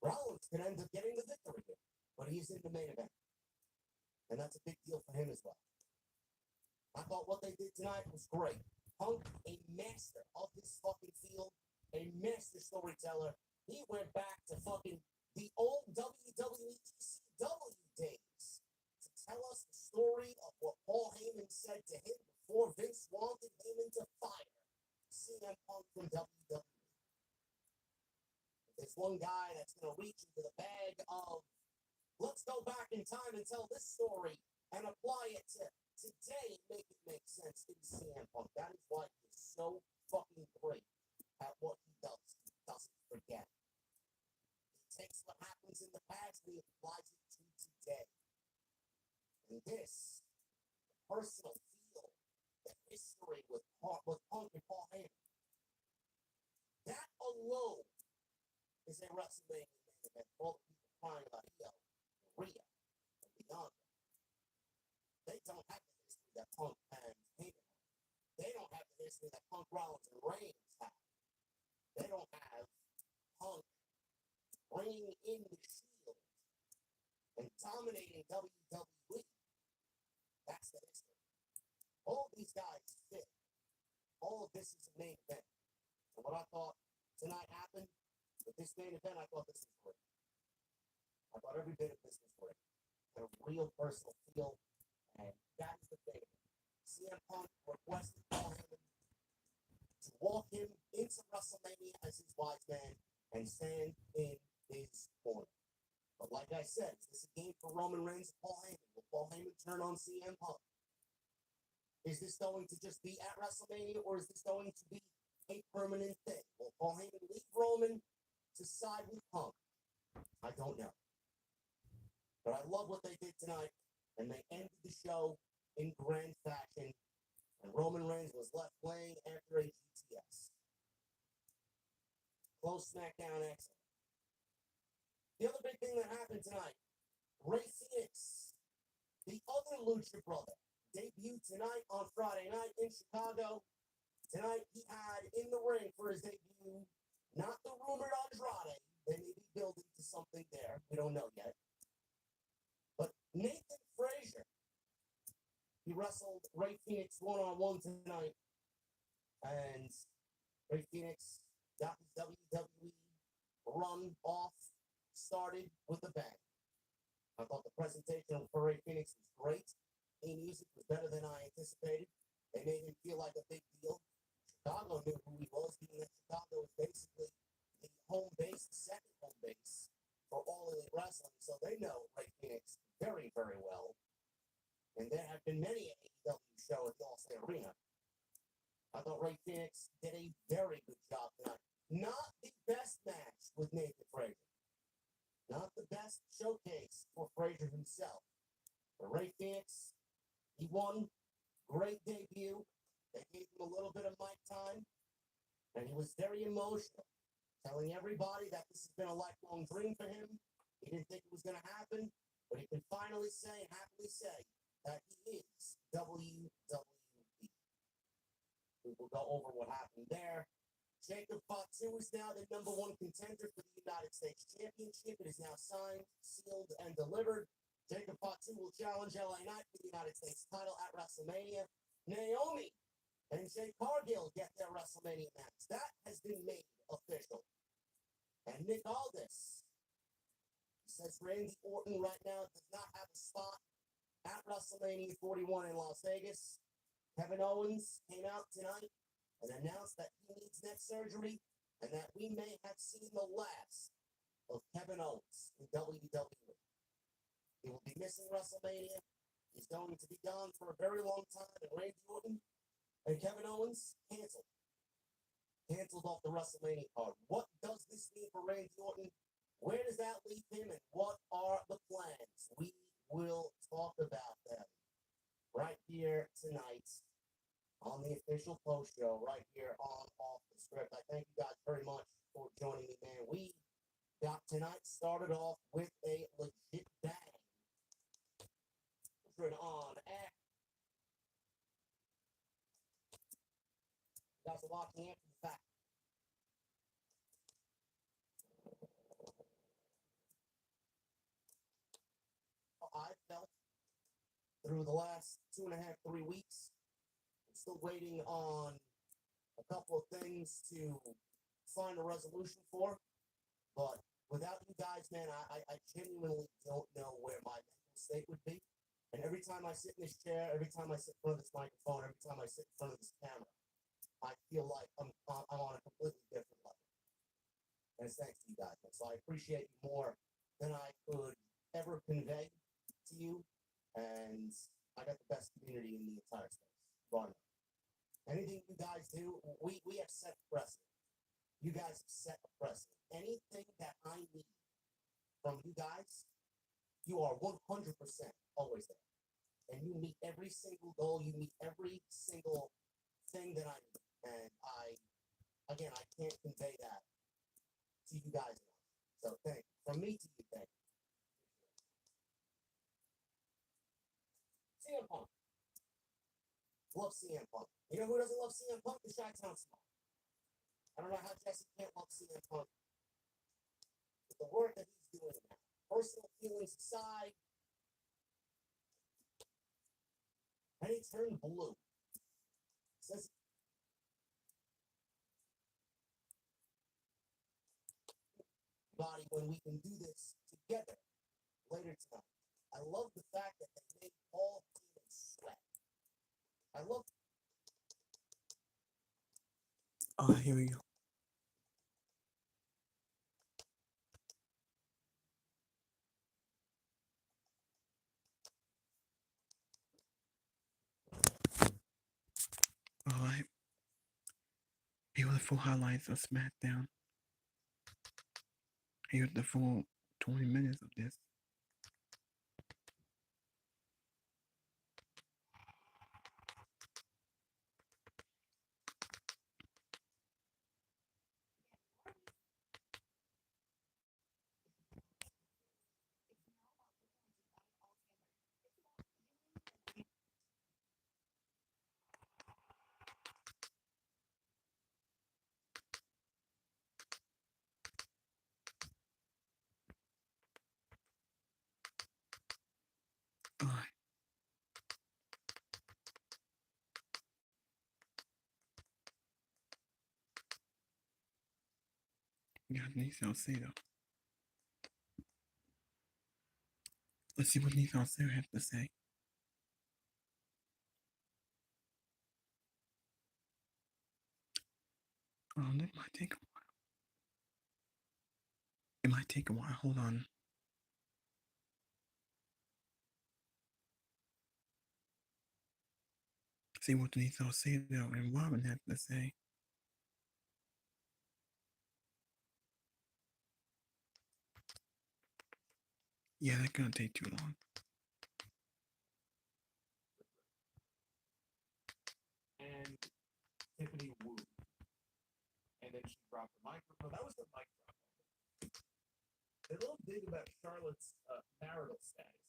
Rollins could end up getting the victory here, but he's in the main event. And that's a big deal for him as well. I thought what they did tonight was great. Punk, a master of this fucking field, a master storyteller. He went back to fucking the old WWE ECW days to tell us the story of what Paul Heyman said to him before Vince wanted Heyman to fire CM Punk from WWE. If there's one guy that's going to reach into the bag of, let's go back in time and tell this story and apply it to today and make it make sense, it's CM Punk. That is why he is so fucking great at what he does. He doesn't forget. He takes what happens in the past and he applies it to today. And this, the personal feel, the history with Punk and Paul Heyman, that alone is a WrestleMania main event. All the people crying about Io, Rhea, and Bianca. They don't have the history that Punk and Heyman have. They don't have the history that Punk, Rollins, and Reigns have. They don't have Punk bringing in the Shield and dominating WWE. That's the history. All of these guys fit all of this this is a main event. And what I thought tonight happened with this main event, I thought this was great. I thought every bit of this was great. Had a real personal feel, and that is the thing. CM Punk requested Paul Heyman to walk him into WrestleMania as his wise man and stand in his corner. But like I said, is this a game for Roman Reigns and Paul Heyman? Will Paul Heyman turn on CM Punk? Is this going to just be at WrestleMania, or is this going to be a permanent thing? Will Paul Heyman leave Roman to side with Punk? I don't know. But I love what they did tonight, and they ended the show in grand fashion, and Roman Reigns was left playing after a GTS. Close SmackDown excellent. The other big thing that happened tonight, Ray Phoenix, the other Lucha brother, debuted tonight on Friday night in Chicago. Tonight he had in the ring for his debut, not the rumored Andrade. They may be building to something there. We don't know yet. But Nathan Frazier, he wrestled Ray Phoenix one-on-one tonight. And Ray Phoenix got his WWE run off, started with a bang. I thought the presentation for Ray Phoenix was great. The music was better than I anticipated. They made him feel like a big deal. Chicago knew who he was, being that Chicago is basically the home base, the second home base for All Elite Wrestling. So they know Ray Phoenix very, very well. And there have been many AEW shows at the All-State Arena. I thought Ray Phoenix did a very good job tonight. Not the best match with Nathan Frazier. Not the best showcase for Frazier himself. But Ray Phoenix, he won. Great debut. They gave him a little bit of mic time. And he was very emotional, telling everybody that this has been a lifelong dream for him. He didn't think it was going to happen, but he can finally say, happily say, that he is WWE. We will go over what happened there. Jacob Fatu is now the number one contender for the United States Championship. It is now signed, sealed, and delivered. Jacob Fatu will challenge LA Knight for the United States title at WrestleMania. Naomi and Jade Cargill get their WrestleMania match. That has been made official. And Nick Aldis says Randy Orton right now does not have a spot at WrestleMania 41 in Las Vegas. Kevin Owens came out tonight and announced that he needs neck surgery and that we may have seen the last of Kevin Owens in WWE. He will be missing WrestleMania. He's going to be gone for a very long time. And Randy Orton and Kevin Owens canceled off the WrestleMania card. What does this mean for Randy Orton? Where does that leave him? And what are the plans? We will talk about them right here tonight on the official post show, right here on Off the Script. I thank you guys very much for joining me, man. We got tonight started off with a legit bang. Turn on air. You guys are locking in for the fact. I felt through the last 2.5, 3 weeks. I'm still waiting on a couple of things to find a resolution for. But without you guys, man, I genuinely don't know where my mental state would be. And every time I sit in this chair, every time I sit in front of this microphone, every time I sit in front of this camera, I feel like I'm on a completely different level. And it's thanks to you guys, man. So I appreciate you more than I could ever convey to you. And I got the best community in the entire space. Run. Anything you guys do, we have set a precedent. You guys have set a precedent. Anything that I need from you guys, you are 100% always there. And you meet every single goal. You meet every single thing that I need. And I can't convey that to you guys enough. So thank you. From me to you, thank you. CM Punk. Love CM Punk. You know who doesn't love CM Punk? The Chi-Town Small. I don't know how Jesse can't love CM Punk. But the work that he's doing now, personal feelings aside, and he turned blue. Says everybody when we can do this together later tonight. I love the fact that they made Paul Heyman sweat. I love. Oh, here we go. All right. Here are the full highlights of SmackDown. Here's the full 20 minutes of this. All right. Got Nissan Sato. Let's see what Nissan Sato has to say. It might take a while. It might take a while. Hold on. See what Nissan Sato and Robin have to say. Yeah, that's gonna take too long. And Tiffany Wu. And then she dropped the microphone. That was the mic drop. They little dig about Charlotte's marital status,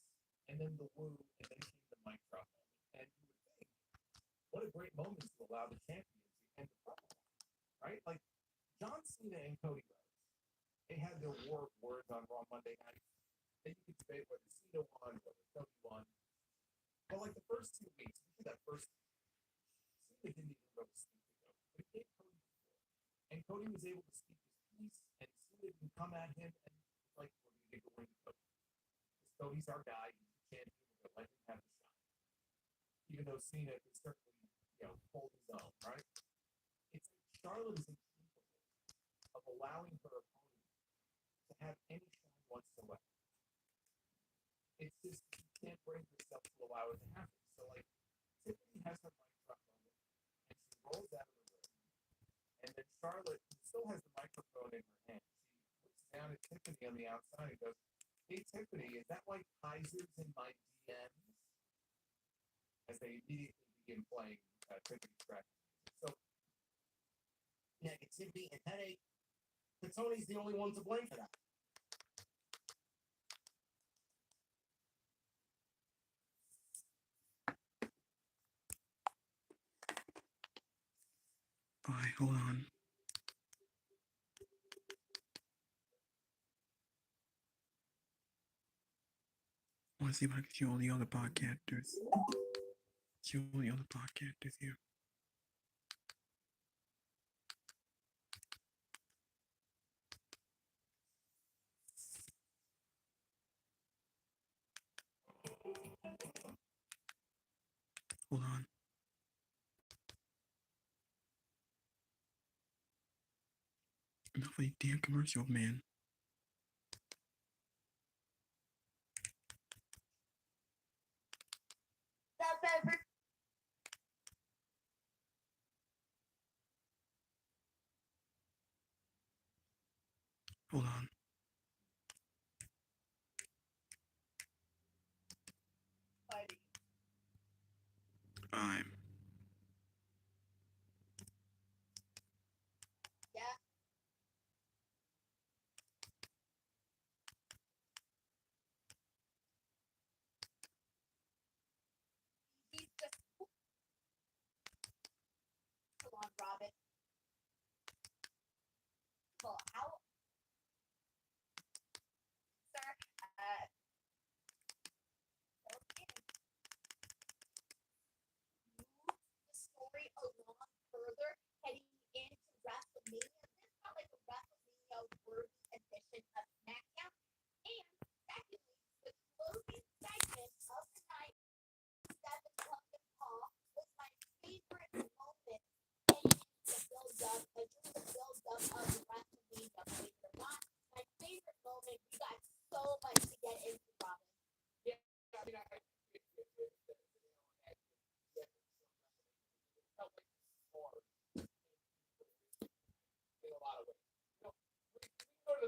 and then the woo, and then came the mic drop moment. And you would think, what a great moment to allow the champion to end the promo, right? Like John Cena and Cody Rhodes, they had their war of words on Raw Monday night. Then you could debate whether Cena won, whether Cody won. But like the first 2 weeks, that first Cena didn't even go to sleep to go. But he gave Cody before. And Cody was able to speak his piece, and Cena can come at him and like, we're going to get going to Cody. Because Cody's our guy, he's the champion, we're going to let him have the shot. Even though Cena can certainly, hold his own, right? It's like Charlotte is incapable of allowing her opponent to have any shine whatsoever. It's just, she can't bring herself to allow it to happen. So, like, Tiffany has her mic drop moment, and she rolls out of the room. And then Charlotte, who still has the microphone in her hand, she looks down at Tiffany on the outside and goes, "Hey, Tiffany, is that like Kaiser's in my DMs?" As they immediately begin playing Tiffany's track. So, Negativity and headache. But Tony's the only one to blame for that. All right, hold on. I want to see if I can show all the other podcasters. Show all the other podcasters here. Hold on. Enough of these damn commercials, man. Hold on. I'm. Robin. Well, how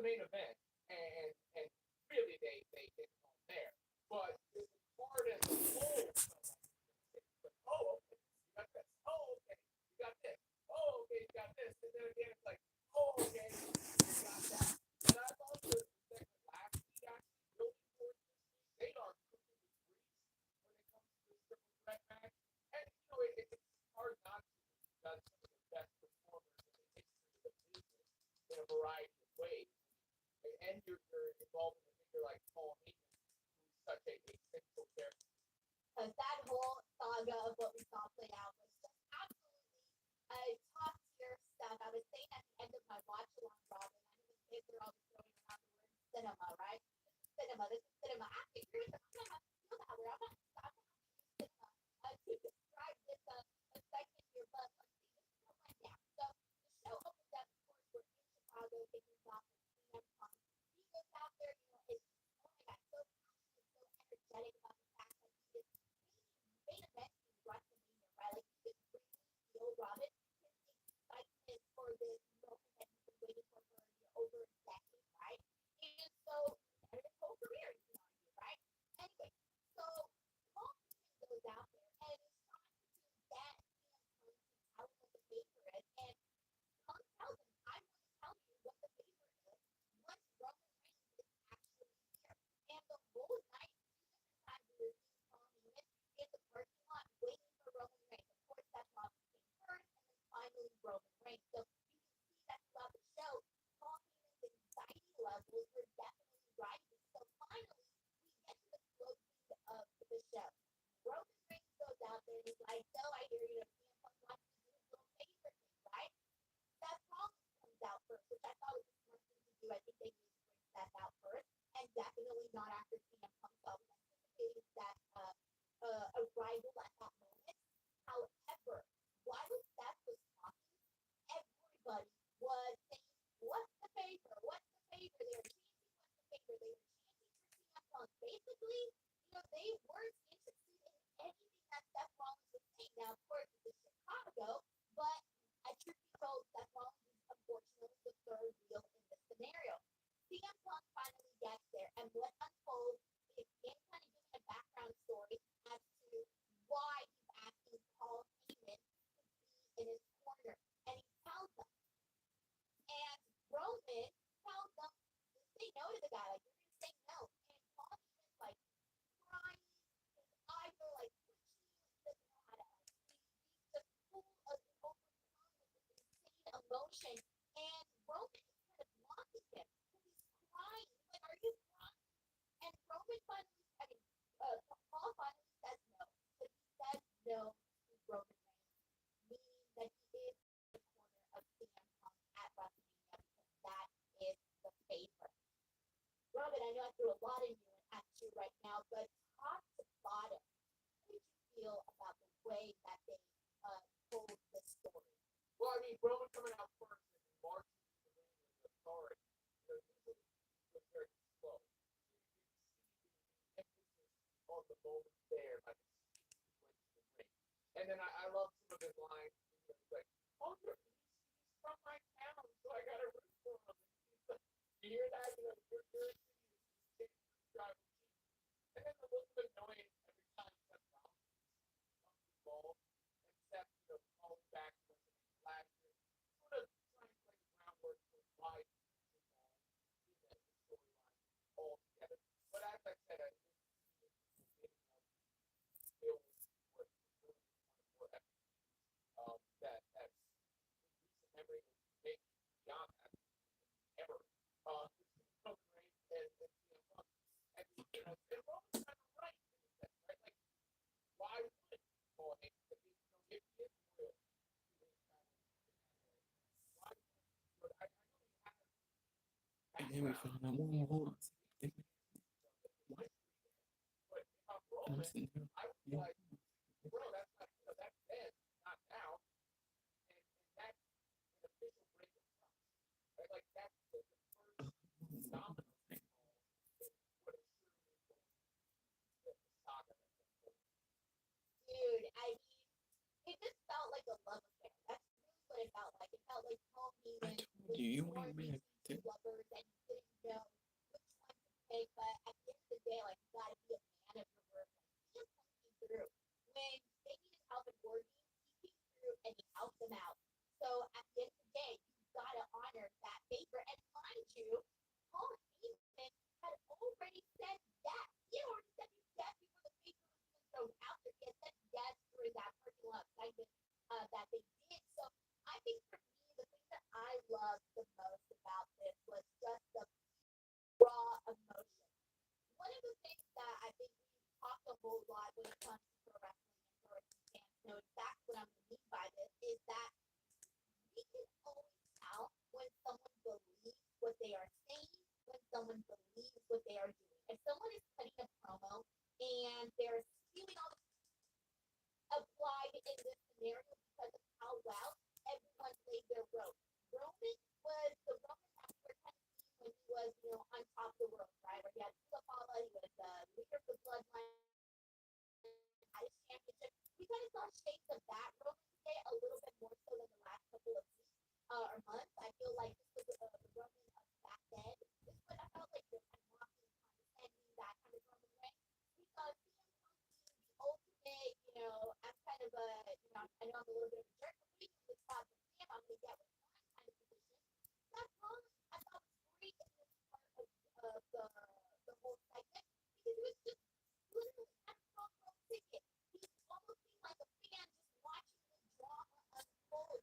main event, and really they hit home there. But the card as a whole, oh, okay, you got this. Oh, okay, you got this. Oh, okay, you got this. And then again, it's like, oh, okay, you got that. And I love the second last week actually really important. They are cooking with grease when it comes to this triple threat match. And you know, it's hard not to because some of the best performers in the history of the business in a variety of ways. And you're involved in a figure like Paul Heyman, who's such a central character. Because that whole saga of what we saw played out was just absolutely top tier stuff. I was saying at the end of my watch along, Robin, I know the kids are always throwing around the word cinema, right? This is cinema. Actually, here's I'm gonna have to feel that way. I'm gonna have to use cinema to describe this a segment here, but let's see, this is what went down. So the show opens up, of course, we're in Chicago, taking off with CM Punk. He goes out there, you know, is oh my god, so passionate, so energetic about the fact that he is main event in WrestleMania, right? Like he is really feel Robin his excitement for this moment that he's been waiting for over a decade, right? And so and his whole career, you can argue, right? Anyway, so Paul Heyman goes out there and is trying to get CM Punk to tell him what the favor is, and Punk tells him, "I'm going to tell you what the favor is once Roman Reigns is actually here." And the whole night, two different times we were seeing Paul Heyman in the parking lot waiting for Roman Reigns. Of course, Seth Rollins came first, and then finally Roman Reigns. So you can see that throughout the show, Paul Heyman's anxiety levels were definitely rising. So finally, we get to the closing of the show. Roman Reigns goes out there and he's like, "So I hear you know CM Punk wants to do his little favor thing, right?" Seth Rollins comes out first, which I thought was a smart thing to do. I think they needed to bring Seth out first, and definitely not after CM Punk. So I was anticipating that a rival at that moment. However, while Seth was talking, everybody was saying, "What's the favor? What's the favor?" They were chanting, "What's the favor?" They were chanting for CM Punk. Basically, you know, they weren't interested in anything that Seth Rollins was saying. Now, of course, this is Chicago, but truth be told, Seth Rollins is unfortunately the third wheel in this scenario. CM Punk finally gets there, and what unfolds is him kind of giving a background story as to why he's asking Paul Heyman to be in his corner. And he tells them, and Roman tells them to say no to the guy. Like, you're going to say no. And Paul Heyman's like crying. His eyes are like twitchy. He doesn't know how to speak. He's just full of overcome with this insane emotion. And Roman is kind of mocking him because he's crying. He's like, "Are you crying?" And Roman finally, Paul finally says no. So he says no to Roman Reigns, meaning that he is in the corner of CM Punk at WrestleMania because that is the favorite. Robin, I know I threw a lot in you and at you right now, but top to bottom, how did you feel about the way that they told this story? Well, I mean, Roman coming out first and marching to the ring with authority, you know, usually was very slow. So you can see the emphasis on the moment there, like as soon as he went to the ring. And then I love some of his lines. You know, he's like, "Oh, he's from my town, so I got to root for him." And he's like, you hear that? You know, your city is tribal chief. And then a little bit annoying every time Seth Rollins comes involved, and Seth, you know, calling back to WrestleMania last year, sort of trying to lay the groundwork for why he's involved in the storyline altogether. But as I said, I think the beginning of build was really one of more epic that's in recent memory, maybe beyond that ever. Roman Reigns and CM Punk, and you know, and Roman's kind of right in a sense, right? Like, why would Paul Heyman, if he, you know, if he is loyal to his family in that way, why would he? But I know he has And then we background. found out, hold on. But if I'm Roman, I would be like, bro, that's not, you know, that's then, not now. And that's an official break of trust. Right? Like, that's the first domino in what is surely going to be the saga that's unfolding. Dude, I mean, it just felt like a love affair. That's really what it felt like. It felt like Paul Heyman was You torn ain't between mad. two lovers, and he couldn't know which one to pick, but at the end of the day, like you gotta be a man of your word. Like CM Punk came through when they needed help in war games, he came through and he helped them out. So at the end of the day, you gotta honor that favor. And mind you, Paul Heyman had already said yes. He had already said yes before the favor was even thrown out there. He had said yes during that parking lot segment that they did. So I think for me, the thing that I loved the most about this was just the raw emotion. One of the things that I think we've talked a whole lot when it comes to pro wrestling and pro wrestling fans know exactly what I'm going to mean by this is that we can always tell when someone believes what they are saying, when someone believes what they are doing. If someone is cutting a promo and they're spewing all this applied in this scenario because of how well everyone played their role. Roman was the Roman that we were kind of seeing when he was, on top of the world, right? Where he had Tula Paula, he was the leader of the bloodline, had his championship. We kind of saw shades of that Roman today a little bit more so than the last couple of weeks or months. I feel like this was the Roman of back then. This is what I felt like kind of mocking, condescending, that kind of Roman way. We saw CM Punk being the ultimate, I'm kind of a, I know I'm a little bit of a jerk, but we the top of him, I'm going to get with one kind of position. Seth Rollins, I thought was great in this part of the whole segment because it was just literally kind of front row ticket. He almost seemed like a fan just watching the drama unfold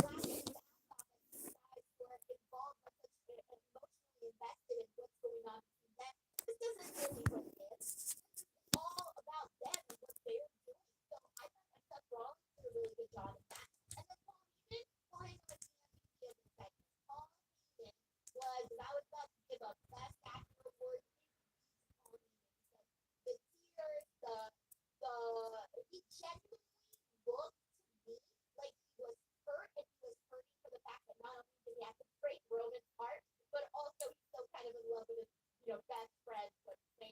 where he's laughing his ass off at these guys who are involved but such emotionally invested in what's going on between them. This isn't really what it is. This is all about them and what they're doing. So I thought that Seth Rollins did a really good job in that. And then Paul Heyman was the MVP of the segment. Paul Heyman was, if I was about to give a best actor award, it would be to Paul Heyman because the tears, he genuinely looked to me like he was hurt and he was hurting for the fact that not only did he have to break Roman's heart, but also he's still kind of in love with his, best friend, so to say,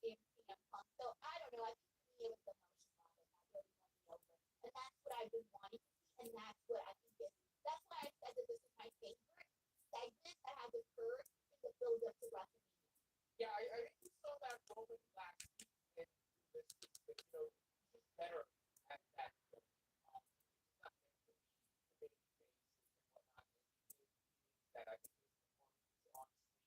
in CM Punk. So I don't know. I think for me it was the emotion of it that really won me over, and that's what I've been wanting to see, and that's what I think is. That's why I said that this is my favorite segment that has occurred in the build up to WrestleMania. Yeah, I think we saw that Roman last week and this just better at that. He's not meant to be the baby face and whatnot. That I think his performances on screen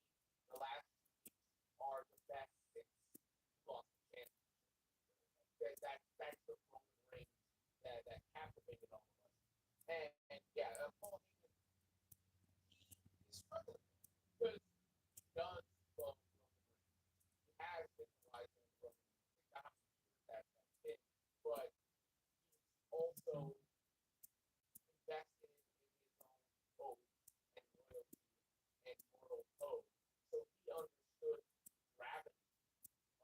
the last 2 weeks are the best since he lost the championship. That's the Roman Reigns that captivated all of us. And yeah, Paul Heyman, he is struggling because he does love Roman Reigns. He has been the wise man of Roman Reigns. Think about how many years that's been. But he's also invested in his own hope and loyalty and moral code. So he understood the gravity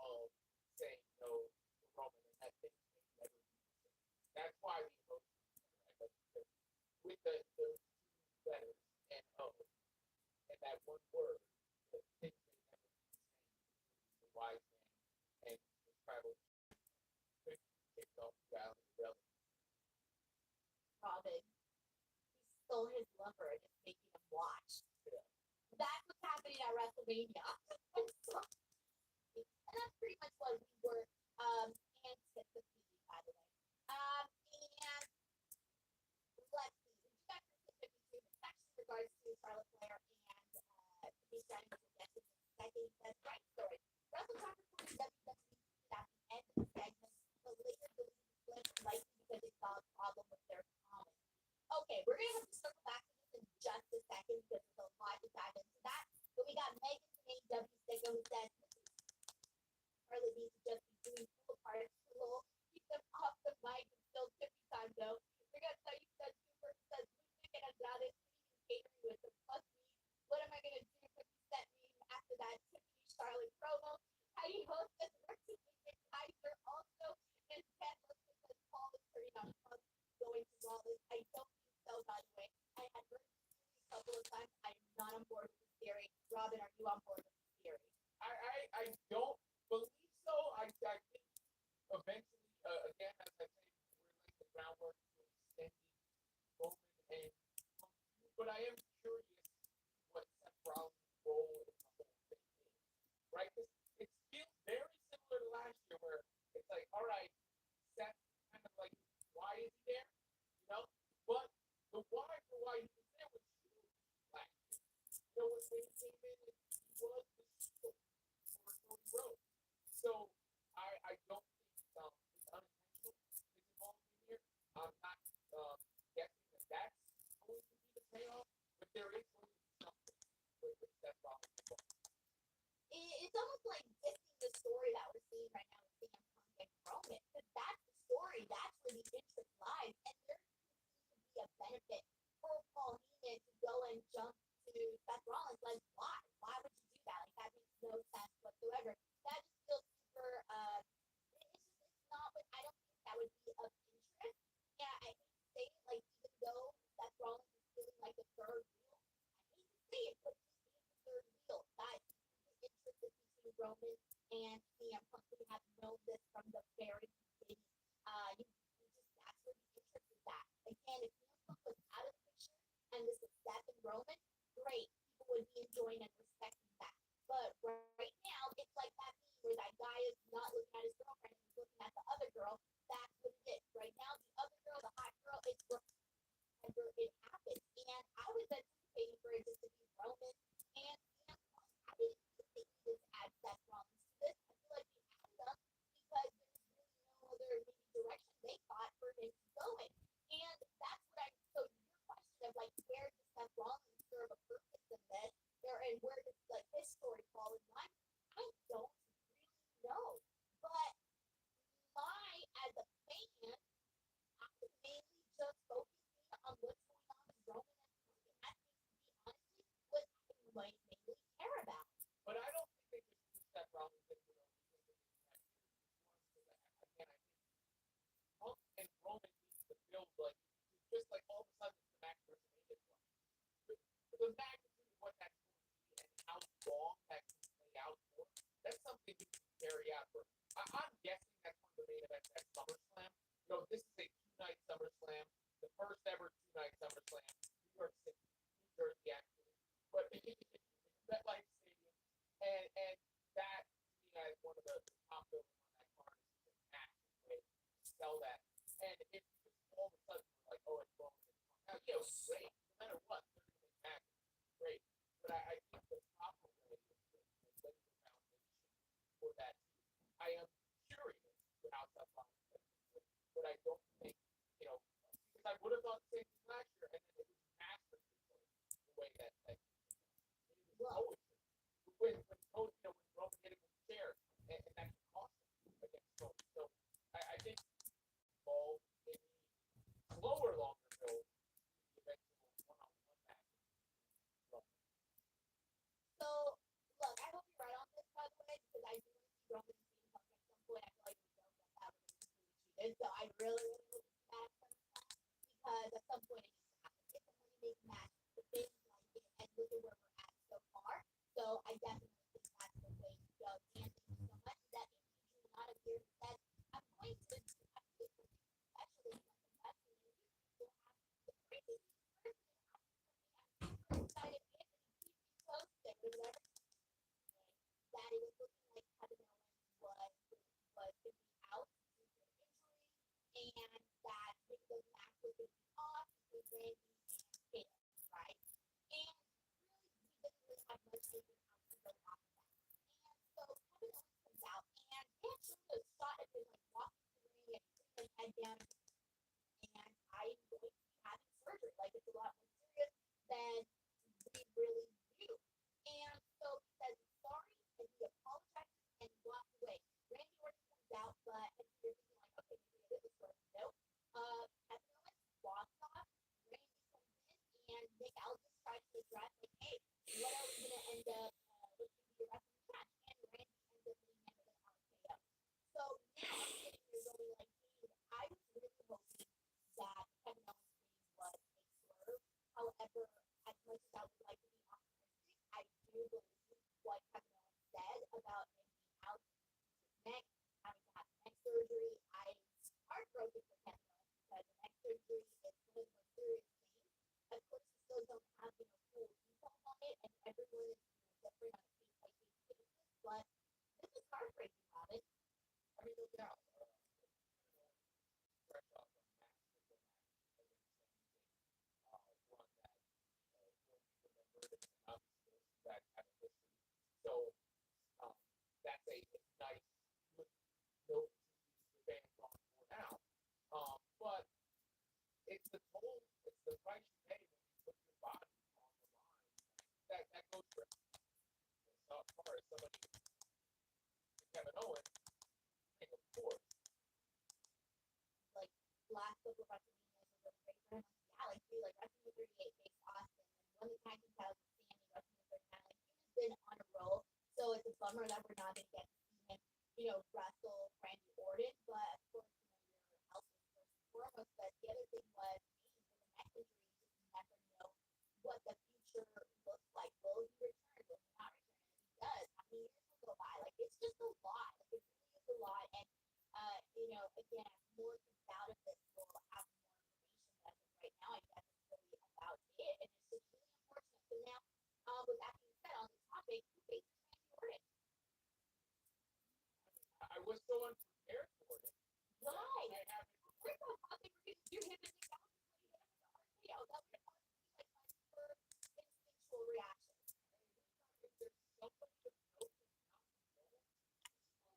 of saying no to Roman and that things may never be the same. That's why the emotion is there, right? Like because with those two letters and O and that one word, that things may never be the same because he's the wise man and his tribal chief could take off the valley of relic. Robin, he stole his lover and is making him watch. Yeah. That's what's happening at WrestleMania. And that's pretty much what we were anticipating, by the way. And let's see. We do got Christmas 52. It's actually in regards to Charlotte Flair and Denise Jennings with Jesse Second says, right story. Wrestle Talk reported WWE tweeted at the end of the segment. The later deleted the clip likely because they saw a problem with their comments. Okay, we're going to have to circle back to this in just a second because there's a lot to dive into that. But we got Megan from AEW Sicko who says, Charlotte needs to just be doing full parts role. Keep them off the mic and still tippy time though. We're gonna tell you says Super says Luke and Andrade eating catering with them. Plus me. What am I gonna do when you sent me after that Tiffany Charlotte promo? Heidi Hostess versus Kaiser also and Ken Lipton says Paul is turning on Punk going to Rollins. I don't think so, by the way. I had heard this theory a couple of times. I am not on board with this theory. Robin, are you on board with this theory? I don't believe so. I think eventually, again, as I say, we're laying the groundwork to extending Roman and Punk feud. But I am curious what Seth Rollins' role Wayne came in and he was the shield for Cody Rhodes. So I don't think it's unintentional is involved in here. I'm not guessing that that's going to be the payoff, but there is going to be something with Seth Rollins involved. It's almost like dissing the story that we're seeing right now with CM Punk and Roman, because that's the story, that's where the interest lies, and there seems to be a benefit for Paul Heyman to go and jump to Seth Rollins. Like, why? Why would you do that? Like, that makes no sense whatsoever. That just feels super. It's not what I don't think that would be of interest. Yeah, I hate to say it. Like, even though Seth Rollins is feeling like the third wheel, I hate to say it, but he is the third wheel. That interest between Roman and CM Punk. We have known this from the very beginning. That's where the interest is at. Again, if CM Punk was out of the picture and this is Seth and Roman, great. People would be enjoying and respecting that. But right now, it's like that meme where that guy is not looking at his girlfriend and he's looking at the other girl. That's what it is. Right now, the other girl, the hot girl, is whenever it happens. And I was anticipating for it just to be Roman and CM Punk. I didn't think they needed to add Seth Rollins to this. I feel like they added them because there's really no other maybe direction they thought for him to go in. And that's what so your question of like where does Seth Rollins serve a purpose in this? And where does like his story fall in line? I don't really know. But as a fan, I was mainly just focusing on what's going on with Roman and Punk, and that seems to be honestly what I mainly care about. But I don't think they just put Seth Rollins in for no reason that they had here. Again, I think Punk and Roman needs to build like just like all of a sudden it's the match WrestleMania 12. For the magnitude of what that's going to be and how long that can play out for, that's something you can carry out for. I'm guessing that's one of the main events at SummerSlam. You know, this is a two-night SummerSlam, the first ever two-night SummerSlam, New York City, New Jersey actually, but MetLife Stadium, and that to me is one of the top building on that card is just a massive way to sell that. And if you just all of a sudden were like, oh, it's Roman and Punk, now yeah, it's great, no matter what, 30-minute match, great. But I think the proper way is to lay the foundation for that too. I am curious to how Seth Rollins fits into it, but I don't think, you know, because I would have thought the same thing last year, and then it was masterfully played the way that it was always when Cody, you know, when Roman hit him with the chair, and that could cost him against Cody. So I think involved in the slower, longer build, the eventual one-on-one match. So, look, I hope you're right on this, by the way, because I do want to see Roman and CM Punk at some point. I feel like we don't get that. We're going to completely cheated. So, I really, really hope we see that at SummerSlam because at some point it needs to happen. It's a money-making match. The fans like it, and look at where we're at so far. So, I definitely think that's the way to go. Dan, thank you so much. That means usually not a here who says, I'm going to do something special in like the best way. We'll have the craziest person I'm super excited. Anthony, keep me posted or whatever. That it was looking like Kevin Owens was going to be out due to injury, and that maybe the match was going to be off between Randy and Caleb, right? And really, we didn't really have much anything else to go off of that. And so Kevin Owens comes out, and they actually a shot of him like walking to the ring and putting his head down, and I'm going to be having surgery. Like it's a lot more serious than we really knew. And so he says he's sorry and he apologizes and he walks away. Randy Orton comes out, but and so you're thinking like, okay, maybe it is a story. Nope. Kevin Owens walks off. Randy comes in and Nick Aldis tries to address like, hey, what are we gonna end up? What's gonna be your wrestling match? And Randy ends up winning it with an RKO. So now I'm sitting here going like, dude, I was really hoping that Kevin Owens' reign was a swerve. However, as much as I would like to be optimistic, I do believe what Kevin Owens said about him being out due to his neck, having to have neck surgery. I'm heartbroken for Kevin Owens because the neck surgery is one of the most serious things. Of course, we still don't have full details on it, and everyone is different on a case by case basis. But this is heartbreaking, Robin. I mean, no doubt. Fresh off a masterful match against Sami Zayn, one that will be remembered and obviously way, it's nice with no the fans on board now. But it's the toll, it's the price you pay when you put your body on the line. That goes for as far as somebody Kevin Owens, and of course, like last couple of WrestleManias were really great for him. Yeah, like dude, like WrestleMania 38 faced Austin and won the tag team titles with Sammy, WrestleMania 39. Like he's just been on a roll. So it's a bummer that we're not gonna get to see him, wrestle Randy Orton. But of course, your health is first and foremost. But the other thing was with the neck injury, you just never know what the future looks like. Will he return? Will he not return? And if he does, how many years will go by? Like it's just a lot. Like it really is a lot. And again, as more comes out of this, we'll have more information. But as of right now, I guess it's really about it. And it's just really unfortunate. So now, with that being said, on this topic, who faces Randy Orton? I was so unprepared for it. Why? I haven't. First off, how they were going to do him and Nick Aldis when he hit him with the RKO. That would honestly be like my first instinctual reaction. If there's somebody to note that's not involved,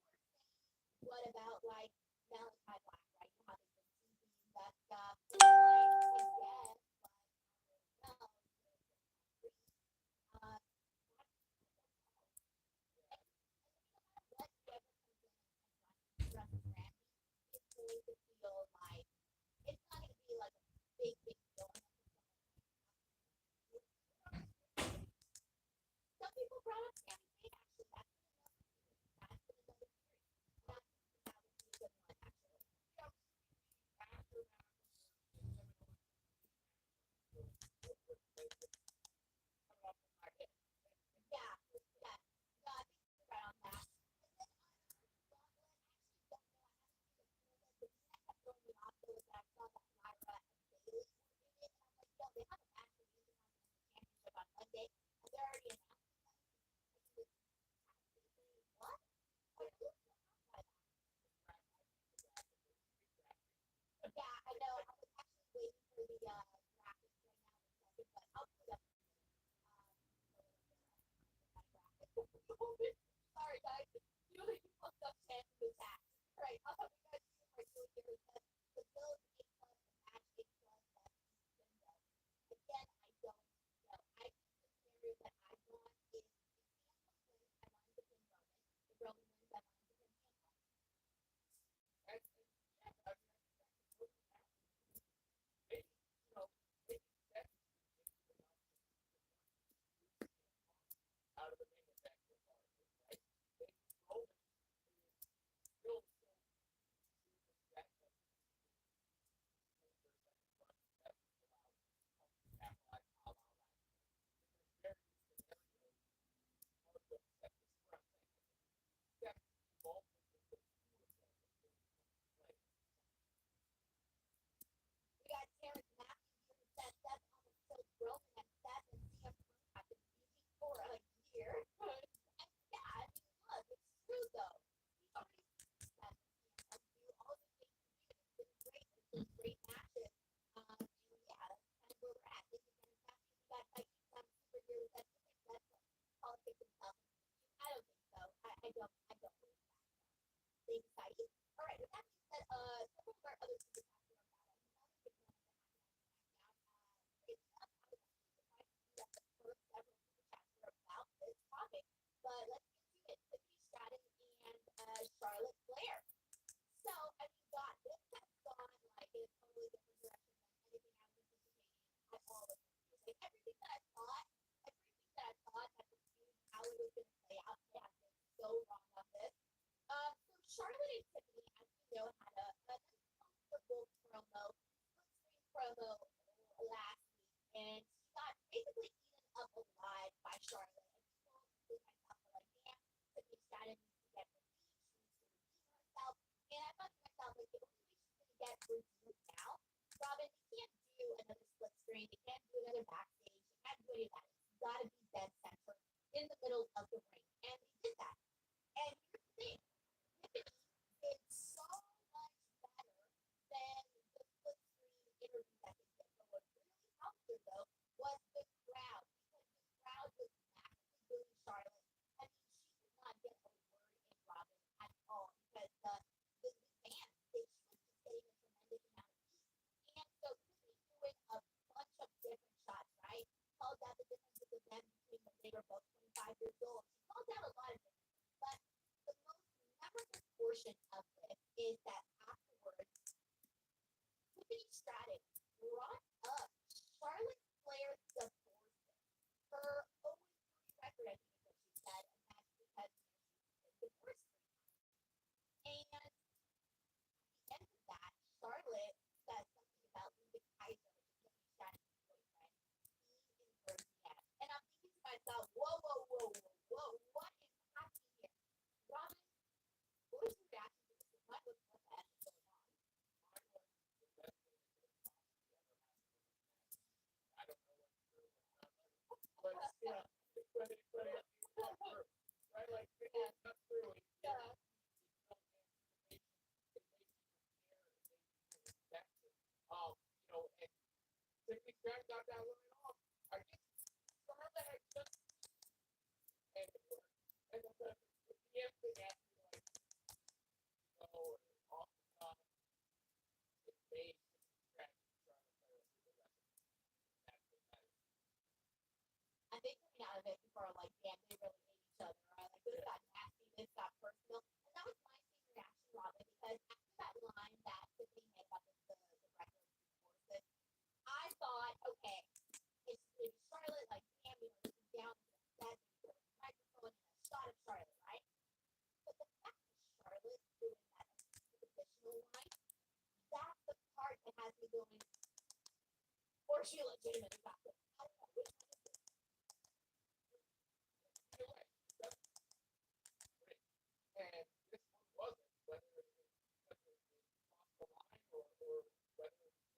What about like Malachi Black, right? How they've been teasing that stuff. It's like, I guess, but I don't know. Uh, what whoever comes in and runs Randy is going to feel like it's not going to be like a big deal. Some people brought up Sami Zayn actually. That's been another theory. That would be a good one actually. after that, Yeah, yeah. No, I think you're right on that. And then I actually don't know. I haven't seen the full list. The thing that kept throwing me off though was that I saw that Lyra and Bailey were in it, and I'm like, yo, they have a match for the Intercontinental Championship on Monday, and they're already announcing them. What? Like, who's so wrong by that? Yeah, I know. I was actually waiting for the graphics right now in a second, but I'll put up sorry guys, Julie fucked up Chance in the chat. Right, I'll have you guys see my Julie here. It says the bill is A plus, the match A plus, that's window. Again, I don't know. I think the scenario that I want is if Samson wins, I want him to pin Roman. If Roman wins, I want him to pin Samson. out of the main event regardless, right? Maybe Roman is still so that capitalize on that. There's very scenarios of the set this is what I'm saying. Step involvement with the two of them play. We got Terrence Matthews here who said Seth almost killed Roman and Seth and CM Punk have been feuding for a year. And yeah, I mean, look, it's true though. He's already seen Seth and CM Punk do all the things he did. It's been great. There's been great matches. And yeah, that's kind of where we're at. Thank you, Terrence Matthews. We got Mikey from Super Here who said, "You think Seth politics himself?" I don't think so. I don't believe that. Thanks, Heidi. All right, with that being said, several of our other super chats are about it. Another big one that happened on SmackDown. Crazy enough, I was actually surprised to see that the first several super chats were about this topic. But let's get to it. Tiffany Stratton and Charlotte Flair. So, I mean, God, this has gone like in a totally different direction than anything I was anticipating at all. Like everything that I thought that the feud, how it was going to play out, they have been so wrong on this. So Charlotte and Tiffany, as we know, had an uncomfortable promo, split screen promo last week, and she got basically eaten up alive by Charlotte. And people, including myself, were like, "Damn, Tiffany Stratton needs to get redeemed. She needs to redeem herself." And I thought to myself, like, the only way she's going to get redeemed now, Robin, they can't do another split screen. They can't do another backstage. They can't do any of that. It's got to be dead center in the middle of the ring. And they did that. And here's the thing. Tiffany did so much better than the split screen interview that they did. But what really helped her, though, was the crowd. Because the crowd was massively booing Charlotte. I mean, she could not get a word in were both 25 years old. She called out a lot of things, but the most memorable portion of this is that afterwards, Tiffany Stratton brought up Charlotte Flair's divorce, her 0-3 record, I think is what she said, and that's because she's been divorced 3 times. And at the end of that, Charlotte says something about Lisa Kaiser, which is Tiffany Stratton's boyfriend, being in her DM. And I'm thinking to myself, whoa, whoa, whoa, whoa, whoa, what is happening here? Robin, what was your reaction to this? What the heck is going on? I don't know what's true and what's not true. But yeah, right? Like it's not true. And Yeah. and Tiffany Stratton got that line off. I guess Charlotte had just ended work. And the DM thing after like, off the top, it made Tiffany Stratton and Charlotte Flair for the rest of the that's what matters. And they coming out of it before like, damn, they really hate each other, right? Like this got nasty, this got personal. And that was my same reaction, Robin, because after that line that Tiffany made about the record divorces, I thought, okay, it's Charlotte, like, damn, this is down to the set, they put a microphone and a shot of Charlotte, right? But the fact that Charlotte's doing that additional line, that's the part that has me going, or she legitimately got this. I don't know which one is it. Either way, that's great. And this one wasn't, whether it was because they crossed the line or whether it was just they made a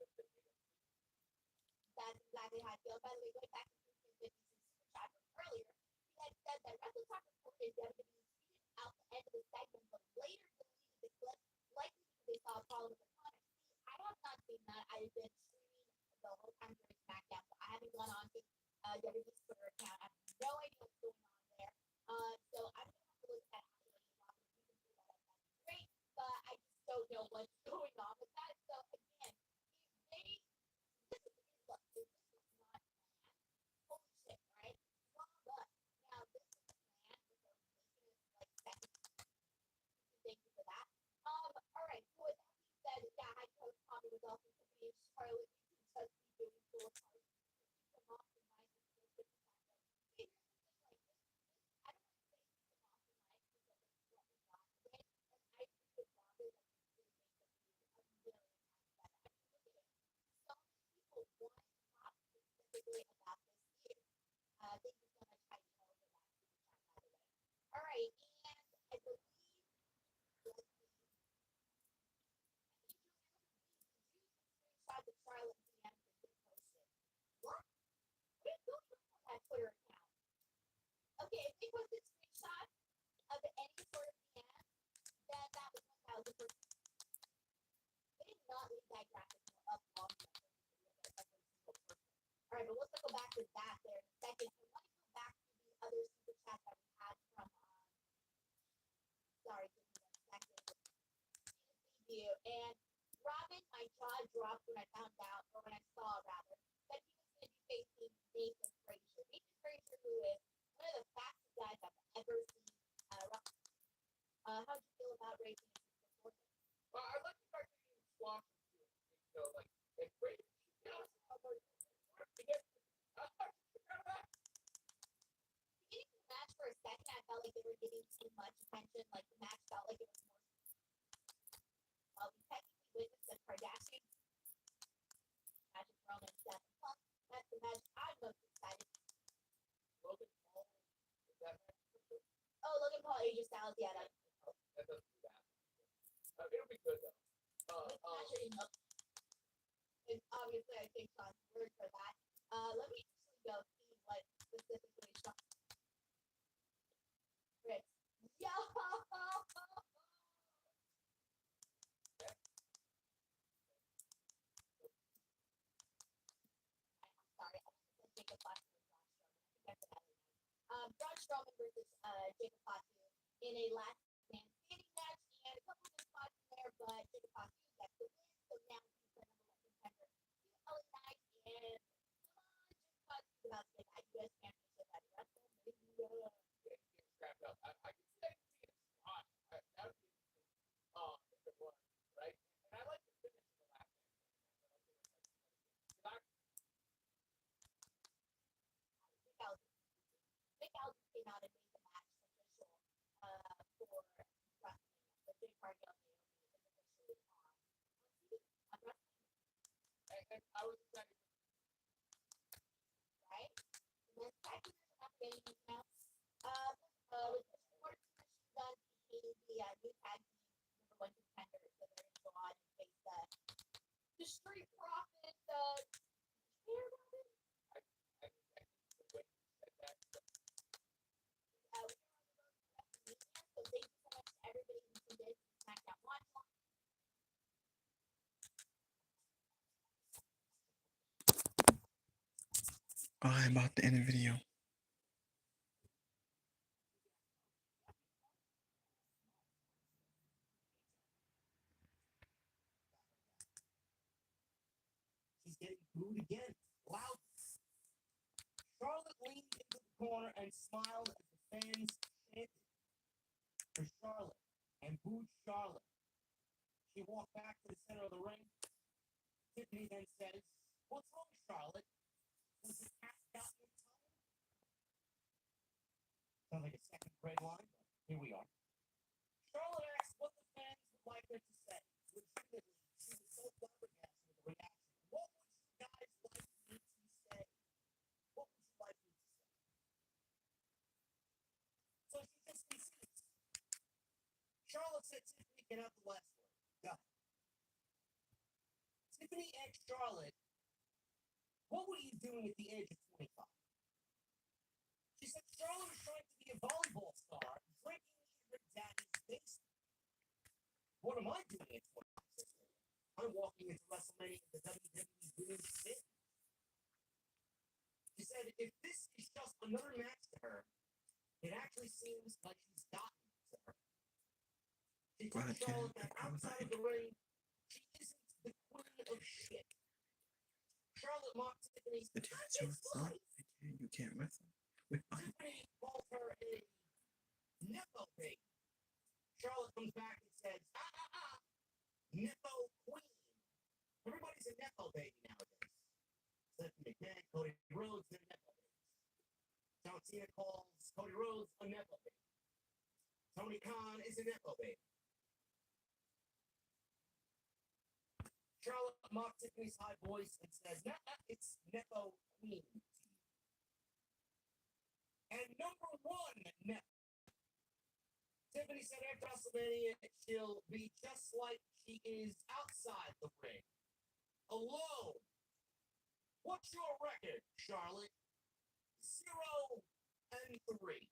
That's exactly how I feel. By the way, going back to 1550 super chat from earlier, he had said that Wrestle Talk reported WWE tweeted out the end of the segment, but later deleted the clip, likely because they saw a problem with the comments. See, I have not seen that. I've been streaming the whole time during SmackDown, so I haven't gone on to WWE's Twitter account. I have no idea what's going on there. So I'm gonna have to look at that after the talk. If you can pull that up, that'd be great. But I just don't know what's going on with that. So again, if they this is look, if this was not planned, holy shit, right? Drama. Now this is planned with their business like second. Thank you for that. All right. So with that being said, yeah, I coach Tommy was also Tiffany and Charlotte. You can just be doing cool parts. Come off the mic and feel good with that. But here's the thing, like this, I don't want to say come off the mic because of what we got today. And I agree with Robin that this really makes us do a million times better. I mean, look at it. So many people want to talk specifically about this year. Thank you so much, Heidi Ho, for that super chat, by the way. All right, and I believe, let's see. Hey, Julian, look at these. Did you see the screenshot that Charlotte DM just posted? What? Where did those come from that Twitter account? Okay, if they posted screenshots of any sort of DM, then that was 1,000%. They did not leave that graphic up long enough for me to look at every single person. All right, but we'll circle back to that there in a second. I want to go back to the other super chat that we had from, sorry, give me a second. You. And Robin, my jaw dropped when I found out, or when I saw rather, that he was going to be facing Nathan Frazier. Nathan Frazier, who is one of the fastest guys I've ever seen. How'd you feel about racing in Super Well, I like the fact that you squash him too. Like and great. I'm like, to get back. Beginning the match for a second, I felt like they were giving too much attention. Like the match felt like it was more. We technically witnessed the Kardashians. Magic Roman and Seth Punk. That's the match I'm most excited. Logan Paul is that match for sure? Oh, Logan Paul, AJ Styles, yeah, that's That doesn't do that. It'll be good though. actually no. And obviously, I think Sean's word for that. Let me actually go see what specifically Sean. Ritz. Yo! I'm sorry, I almost said Jacob Fatu and Braun Strowman. I think that's what Braun Strowman versus Jacob Fatu in a last man standing match, and a couple of good spots in there, but Jacob Fatu gets the win, so now he's the number one contender to LA Knight, and come on, Jacob Fatu's about to get that US Championship at WrestleMania. Cargill came out and made the match official for WrestleMania. So Jade Cargill and Naomi is officially on TV on WrestleMania. And I was excited. Right? And then second, there's not really anything else. With Trish Stratus, she's done became the new tag team number one contender, so they're going to go on and face the Street Profits. Hear about it? I the way you said that. We are on the road to WrestleMania, so thank you so much to everybody who tuned in to the SmackDown Watch Long. I'm about to end the video. She's getting booed again. Loud. Charlotte leaned into the corner and smiled as the fans chanted for Charlotte and booed Charlotte. She walked back to the center of the ring. Tiffany then says, "What's wrong, Charlotte? Was the cat got your tongue?" Sounds like a second grade line, but here we are. Charlotte asked what the fans would like her to say. Legitimately, she was so flabbergasted with the reaction. What would you guys like me to say? What would you like me to say? So she just concedes. Charlotte said, "Tiffany, get out the last word. Go." Tiffany asked Charlotte, "What were you doing at the age of 25? She said Charlotte was trying to be a volleyball star, drinking in her daddy's basement. "What am I doing at 25? I'm walking into WrestleMania in the WWE Women's Division." She said, "If this is just another match to her, it actually seems like she's gotten to her." She told Well, Charlotte Jen, that I was outside of like, the ring, she isn't the queen of shit. Charlotte mocked Tiffany. the "That's your son, life." you can't wrestle with mine. Tiffany called her a Nepo baby. Charlotte comes back and says, Nepo queen. Everybody's a Nepo baby nowadays. Stephanie McMahon, Cody Rhodes, they're Nepo babies. John Cena calls Cody Rhodes a Nepo baby. Tony Khan is a Nepo baby. Charlotte mocked Tiffany's high voice and says, it's Nepo queen to you. And number one, Nepo. Tiffany said after WrestleMania, she'll be just like she is outside the ring. Alone. What's your record, Charlotte? 0-3.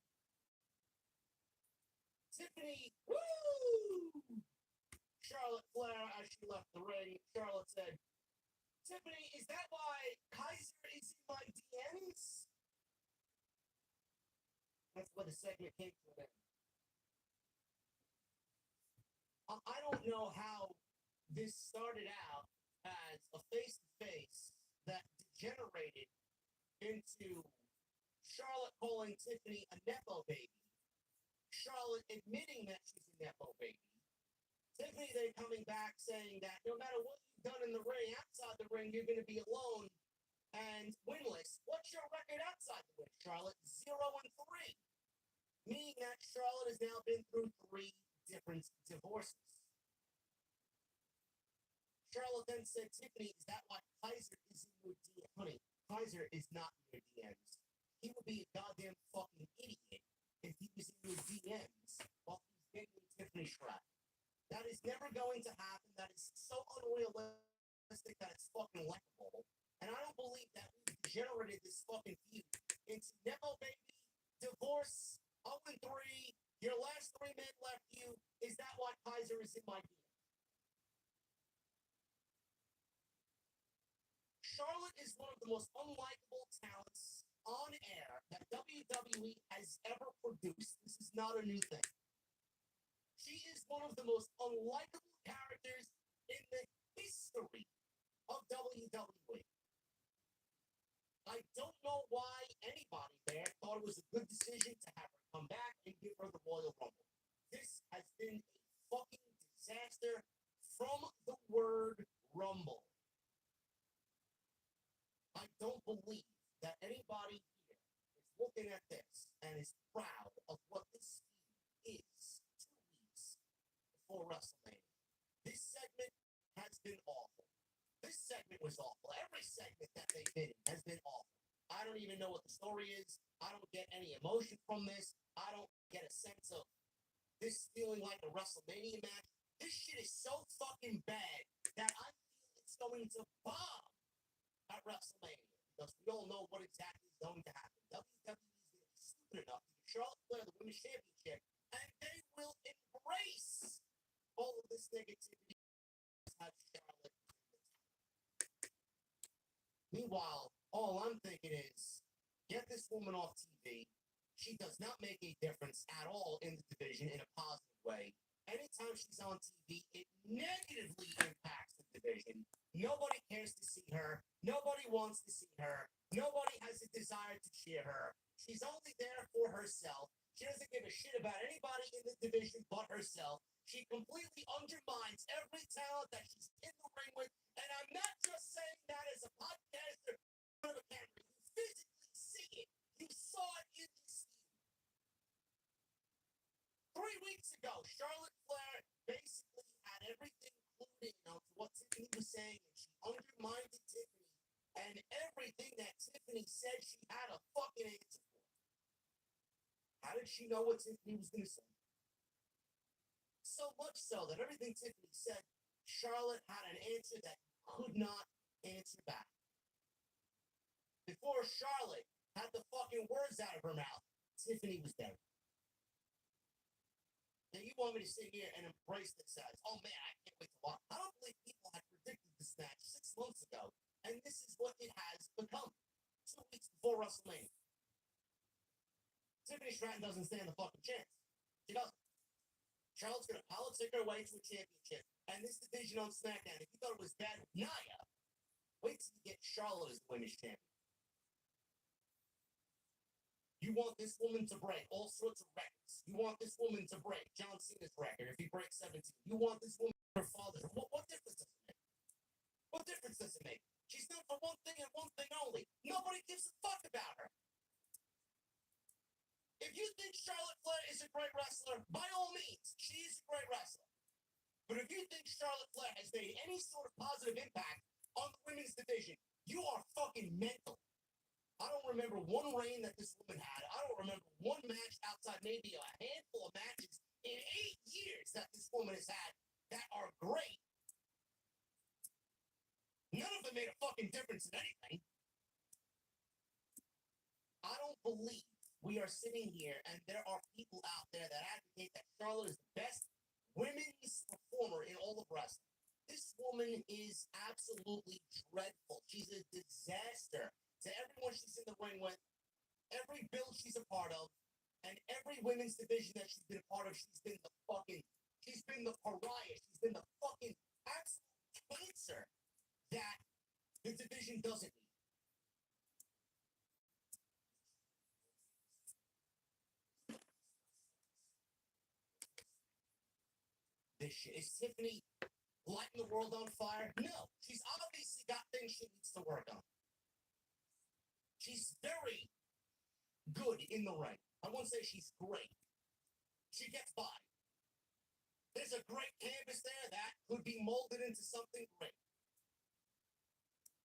Tiffany, woo! Charlotte Flair, as she left the ring, Charlotte said, "Tiffany, is that why Kaiser is in my DMs?" That's where the segment came to an end. I don't know how this started out as a face-to-face that degenerated into Charlotte calling Tiffany a Nepo baby, Charlotte admitting that she's a Nepo baby, Tiffany then coming back saying that no matter what you've done in the ring, outside the ring, you're going to be alone and winless. What's your record outside the ring, Charlotte? 0-3. Meaning that Charlotte has now been through 3 different divorces. Charlotte then said, "Tiffany, is that why Kaiser is in your DMs?" Honey, Kaiser is not in your DMs. He would be a goddamn fucking idiot if he was in your DMs while he's getting Tiffany Shrap. That is never going to happen. That is so unrealistic that it's fucking likable. And I don't believe that we've degenerated this fucking feud into Nepo baby, divorce, 0-3, your last 3 men left you. Is that why Kaiser is in my DMs? Charlotte is one of the most unlikable talents on air that WWE has ever produced. This is not a new thing. She is one of the most unlikable characters in the history of WWE. I don't know why anybody there thought it was a good decision to have her come back and give her the Royal Rumble. This has been a fucking disaster from the word rumble. I don't believe that anybody here is looking at this and is proud of what this feud is 2 weeks before WrestleMania. This segment has been awful. This segment was awful. Every segment that they've been in has been awful. I don't even know what the story is. I don't get any emotion from this. I don't get a sense of this feeling like a WrestleMania match. This shit is so fucking bad that I feel it's going to bomb at WrestleMania because we all know what exactly is going to happen. WWE is going to be stupid enough to give Charlotte Flair the Women's Championship, and they will embrace all of this negativity. Have Charlotte. Meanwhile, all I'm thinking is get this woman off TV. She does not make a difference at all in the division in a positive way. Anytime she's on TV, it negatively impacts the division. Nobody cares to see her. Nobody wants to see her. Nobody has a desire to cheer her. She's only there for herself. She doesn't give a shit about anybody in the division but herself. She completely undermines every talent that she's in the ring with. And I'm not just saying that as a podcaster in front of a camera. You physically see it. You saw it in this feud. 3 weeks ago, Charlotte Flair basically had everything clued in on what Tiffany was saying, and she undermined Tiffany. And everything that Tiffany said, she had a fucking answer for. How did she know what Tiffany was going to say? So much so that everything Tiffany said, Charlotte had an answer that could not answer back. Before Charlotte had the fucking words out of her mouth, Tiffany was there. Now you want me to sit here and embrace this as, oh man, I can't wait to watch. I don't believe people had predicted this match 6 months ago, and this is what it has become 2 weeks before WrestleMania. Tiffany Stratton doesn't stand a fucking chance. She doesn't. Charlotte's gonna politic her way to a championship, and this division on SmackDown, if you thought it was bad with Nia, wait till you get Charlotte as the women's champion. You want this woman to break all sorts of records. You want this woman to break John Cena's record if he breaks 17. You want this woman her father. What difference does it make? What difference does it make? She's known for one thing and one thing only. Nobody gives a fuck about her. If you think Charlotte Flair is a great wrestler, by all means, she is a great wrestler. But if you think Charlotte Flair has made any sort of positive impact on the women's division, you are fucking mental. I don't remember one reign that this woman had. I don't remember one match outside maybe a handful of matches in 8 years that this woman has had that are great. None of them made a fucking difference in anything. I don't believe we are sitting here and there are people out there that advocate that Charlotte is the best women's performer in all of wrestling. This woman is absolutely dreadful. She's a disaster to everyone she's in the ring with, every build she's a part of, and every women's division that she's been a part of, she's been the pariah. She's been the fucking absolute cancer that the division doesn't need. This shit. Is Tiffany lighting the world on fire? No. She's obviously got things she needs to work on. She's very good in the ring. I won't say she's great. She gets by. There's a great canvas there that could be molded into something great.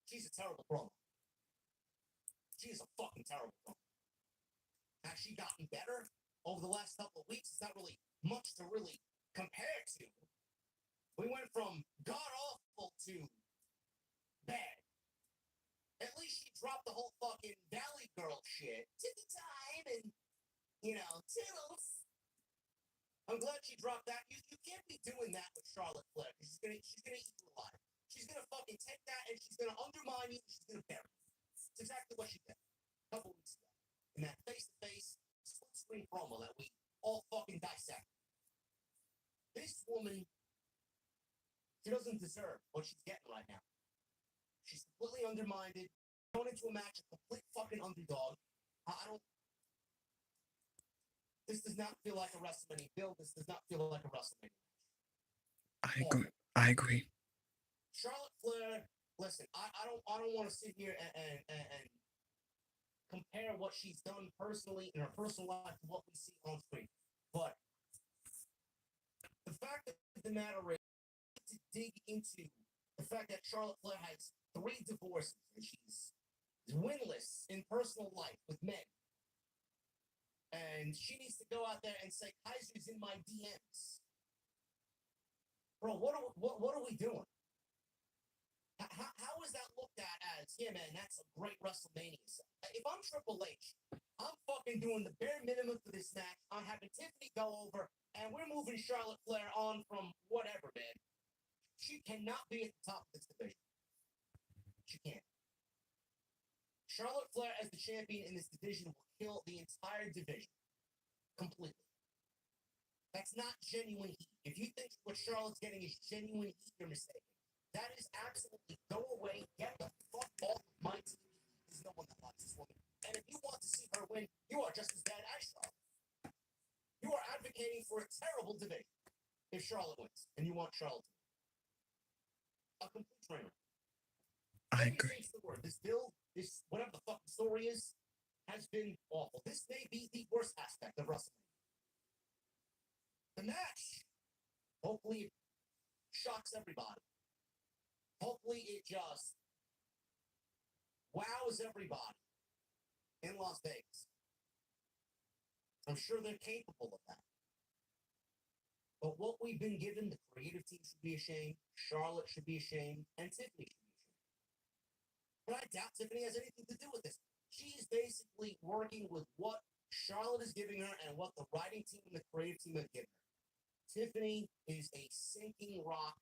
She's a terrible promo. She is a fucking terrible promo. Has she gotten better over the last couple of weeks? It's not really much to really compare to. We went from god-awful to bad. At least she dropped the whole fucking Valley Girl shit. Tippy time and, tittles. I'm glad she dropped that. You can't be doing that with Charlotte Flair. She's gonna eat you alive. She's gonna fucking take that and she's gonna undermine you. She's gonna bury you. It's exactly what she did a couple weeks ago. In that face-to-face split-screen promo that we all fucking dissect. This woman, she doesn't deserve what she's getting right now. She's completely undermined. Going into a match, a complete fucking underdog. This does not feel like a WrestleMania build. This does not feel like a WrestleMania match. I agree. Charlotte Flair, listen, I don't want to sit here and compare what she's done personally in her personal life to what we see on screen. But the fact of the matter is, to dig into the fact that Charlotte Flair has 3 divorces and she's winless in personal life with men. And she needs to go out there and say, Kaiser's in my DMs. Bro, what are we doing? How is that looked at as, yeah, man, that's a great WrestleMania set? If I'm Triple H, I'm fucking doing the bare minimum for this match. I'm having Tiffany go over, and we're moving Charlotte Flair on from whatever, man. She cannot be at the top of this division. She can't. Charlotte Flair as the champion in this division will kill the entire division. Completely. That's not genuine heat. If you think what Charlotte's getting is genuine heat, you're mistaken. That is absolutely go away, get the fuck off of my TV. There's no one that likes this woman. And if you want to see her win, you are just as bad as Charlotte. You are advocating for a terrible division if Charlotte wins, and you want Charlotte to win. A complete trainer. I agree. This build, this whatever the fuck the story is, has been awful. This may be the worst aspect of WrestleMania. The match, hopefully, it shocks everybody. Hopefully, it just wows everybody in Las Vegas. I'm sure they're capable of that. But what we've been given, the creative team should be ashamed, Charlotte should be ashamed, and Tiffany should be ashamed. But I doubt Tiffany has anything to do with this. She's basically working with what Charlotte is giving her and what the writing team and the creative team have given her. Tiffany is a sinking rock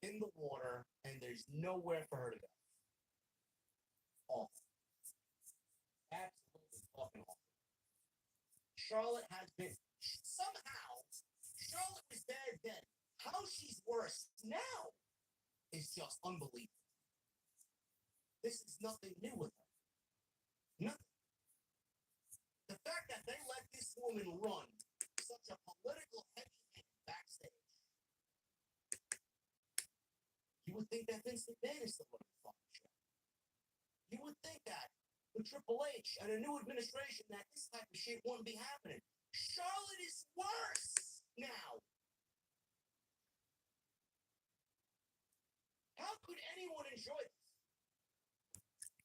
in the water, and there's nowhere for her to go. Awful. Absolutely fucking awful. Charlotte has been, somehow, Charlotte was bad then. How she's worse now is just unbelievable. This is nothing new with her. Nothing. The fact that they let this woman run such a political heavy hand backstage, you would think that Vince McMahon is the one who fucking show. You would think that with Triple H and a new administration that this type of shit wouldn't be happening. Charlotte is worse now. How could anyone enjoy this?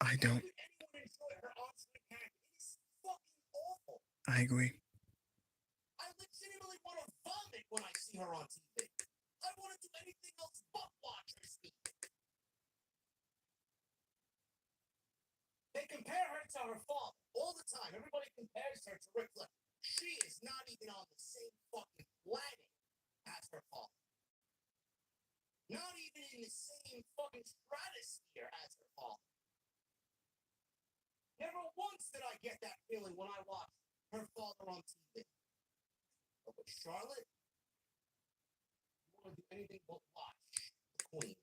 I How don't. could anyone enjoy her on-screen character? It is fucking awful. I agree. I legitimately want to vomit when I see her on TV. I want to do anything else but watch her speak. They compare her to her father all the time. Everybody compares her to Ric Flair. She is not even on the same fucking planet as her father. Not even in the same fucking stratosphere as her father. Never once did I get that feeling when I watched her father on TV. But with Charlotte, you want to do anything but watch the Queen.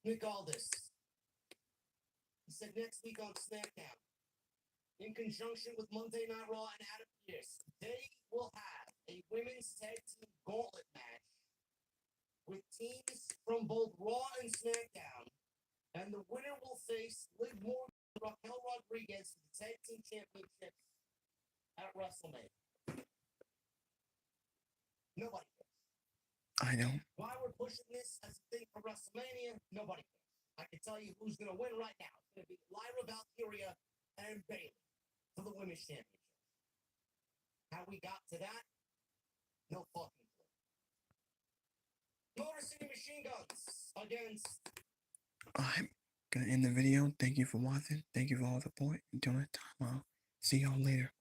Nick Aldis. He said next week on Smackdown, in conjunction with Monday Night Raw and Adam Pearce, they will have a women's tag team gauntlet match with teams from both Raw and Smackdown, and the winner will face Liv Morgan and Raquel Rodriguez for the tag team championships at WrestleMania. Nobody cares. I don't. Why we're pushing this as a thing for WrestleMania, nobody cares. I can tell you who's going to win right now. It's going to be Lyra Valkyria and Bayley for the women's championship. How we got to that, no fucking clue. Motor City Machine Guns against. I'm gonna end the video. Thank you for watching. Thank you for all the support. Until next time, I'll see y'all later.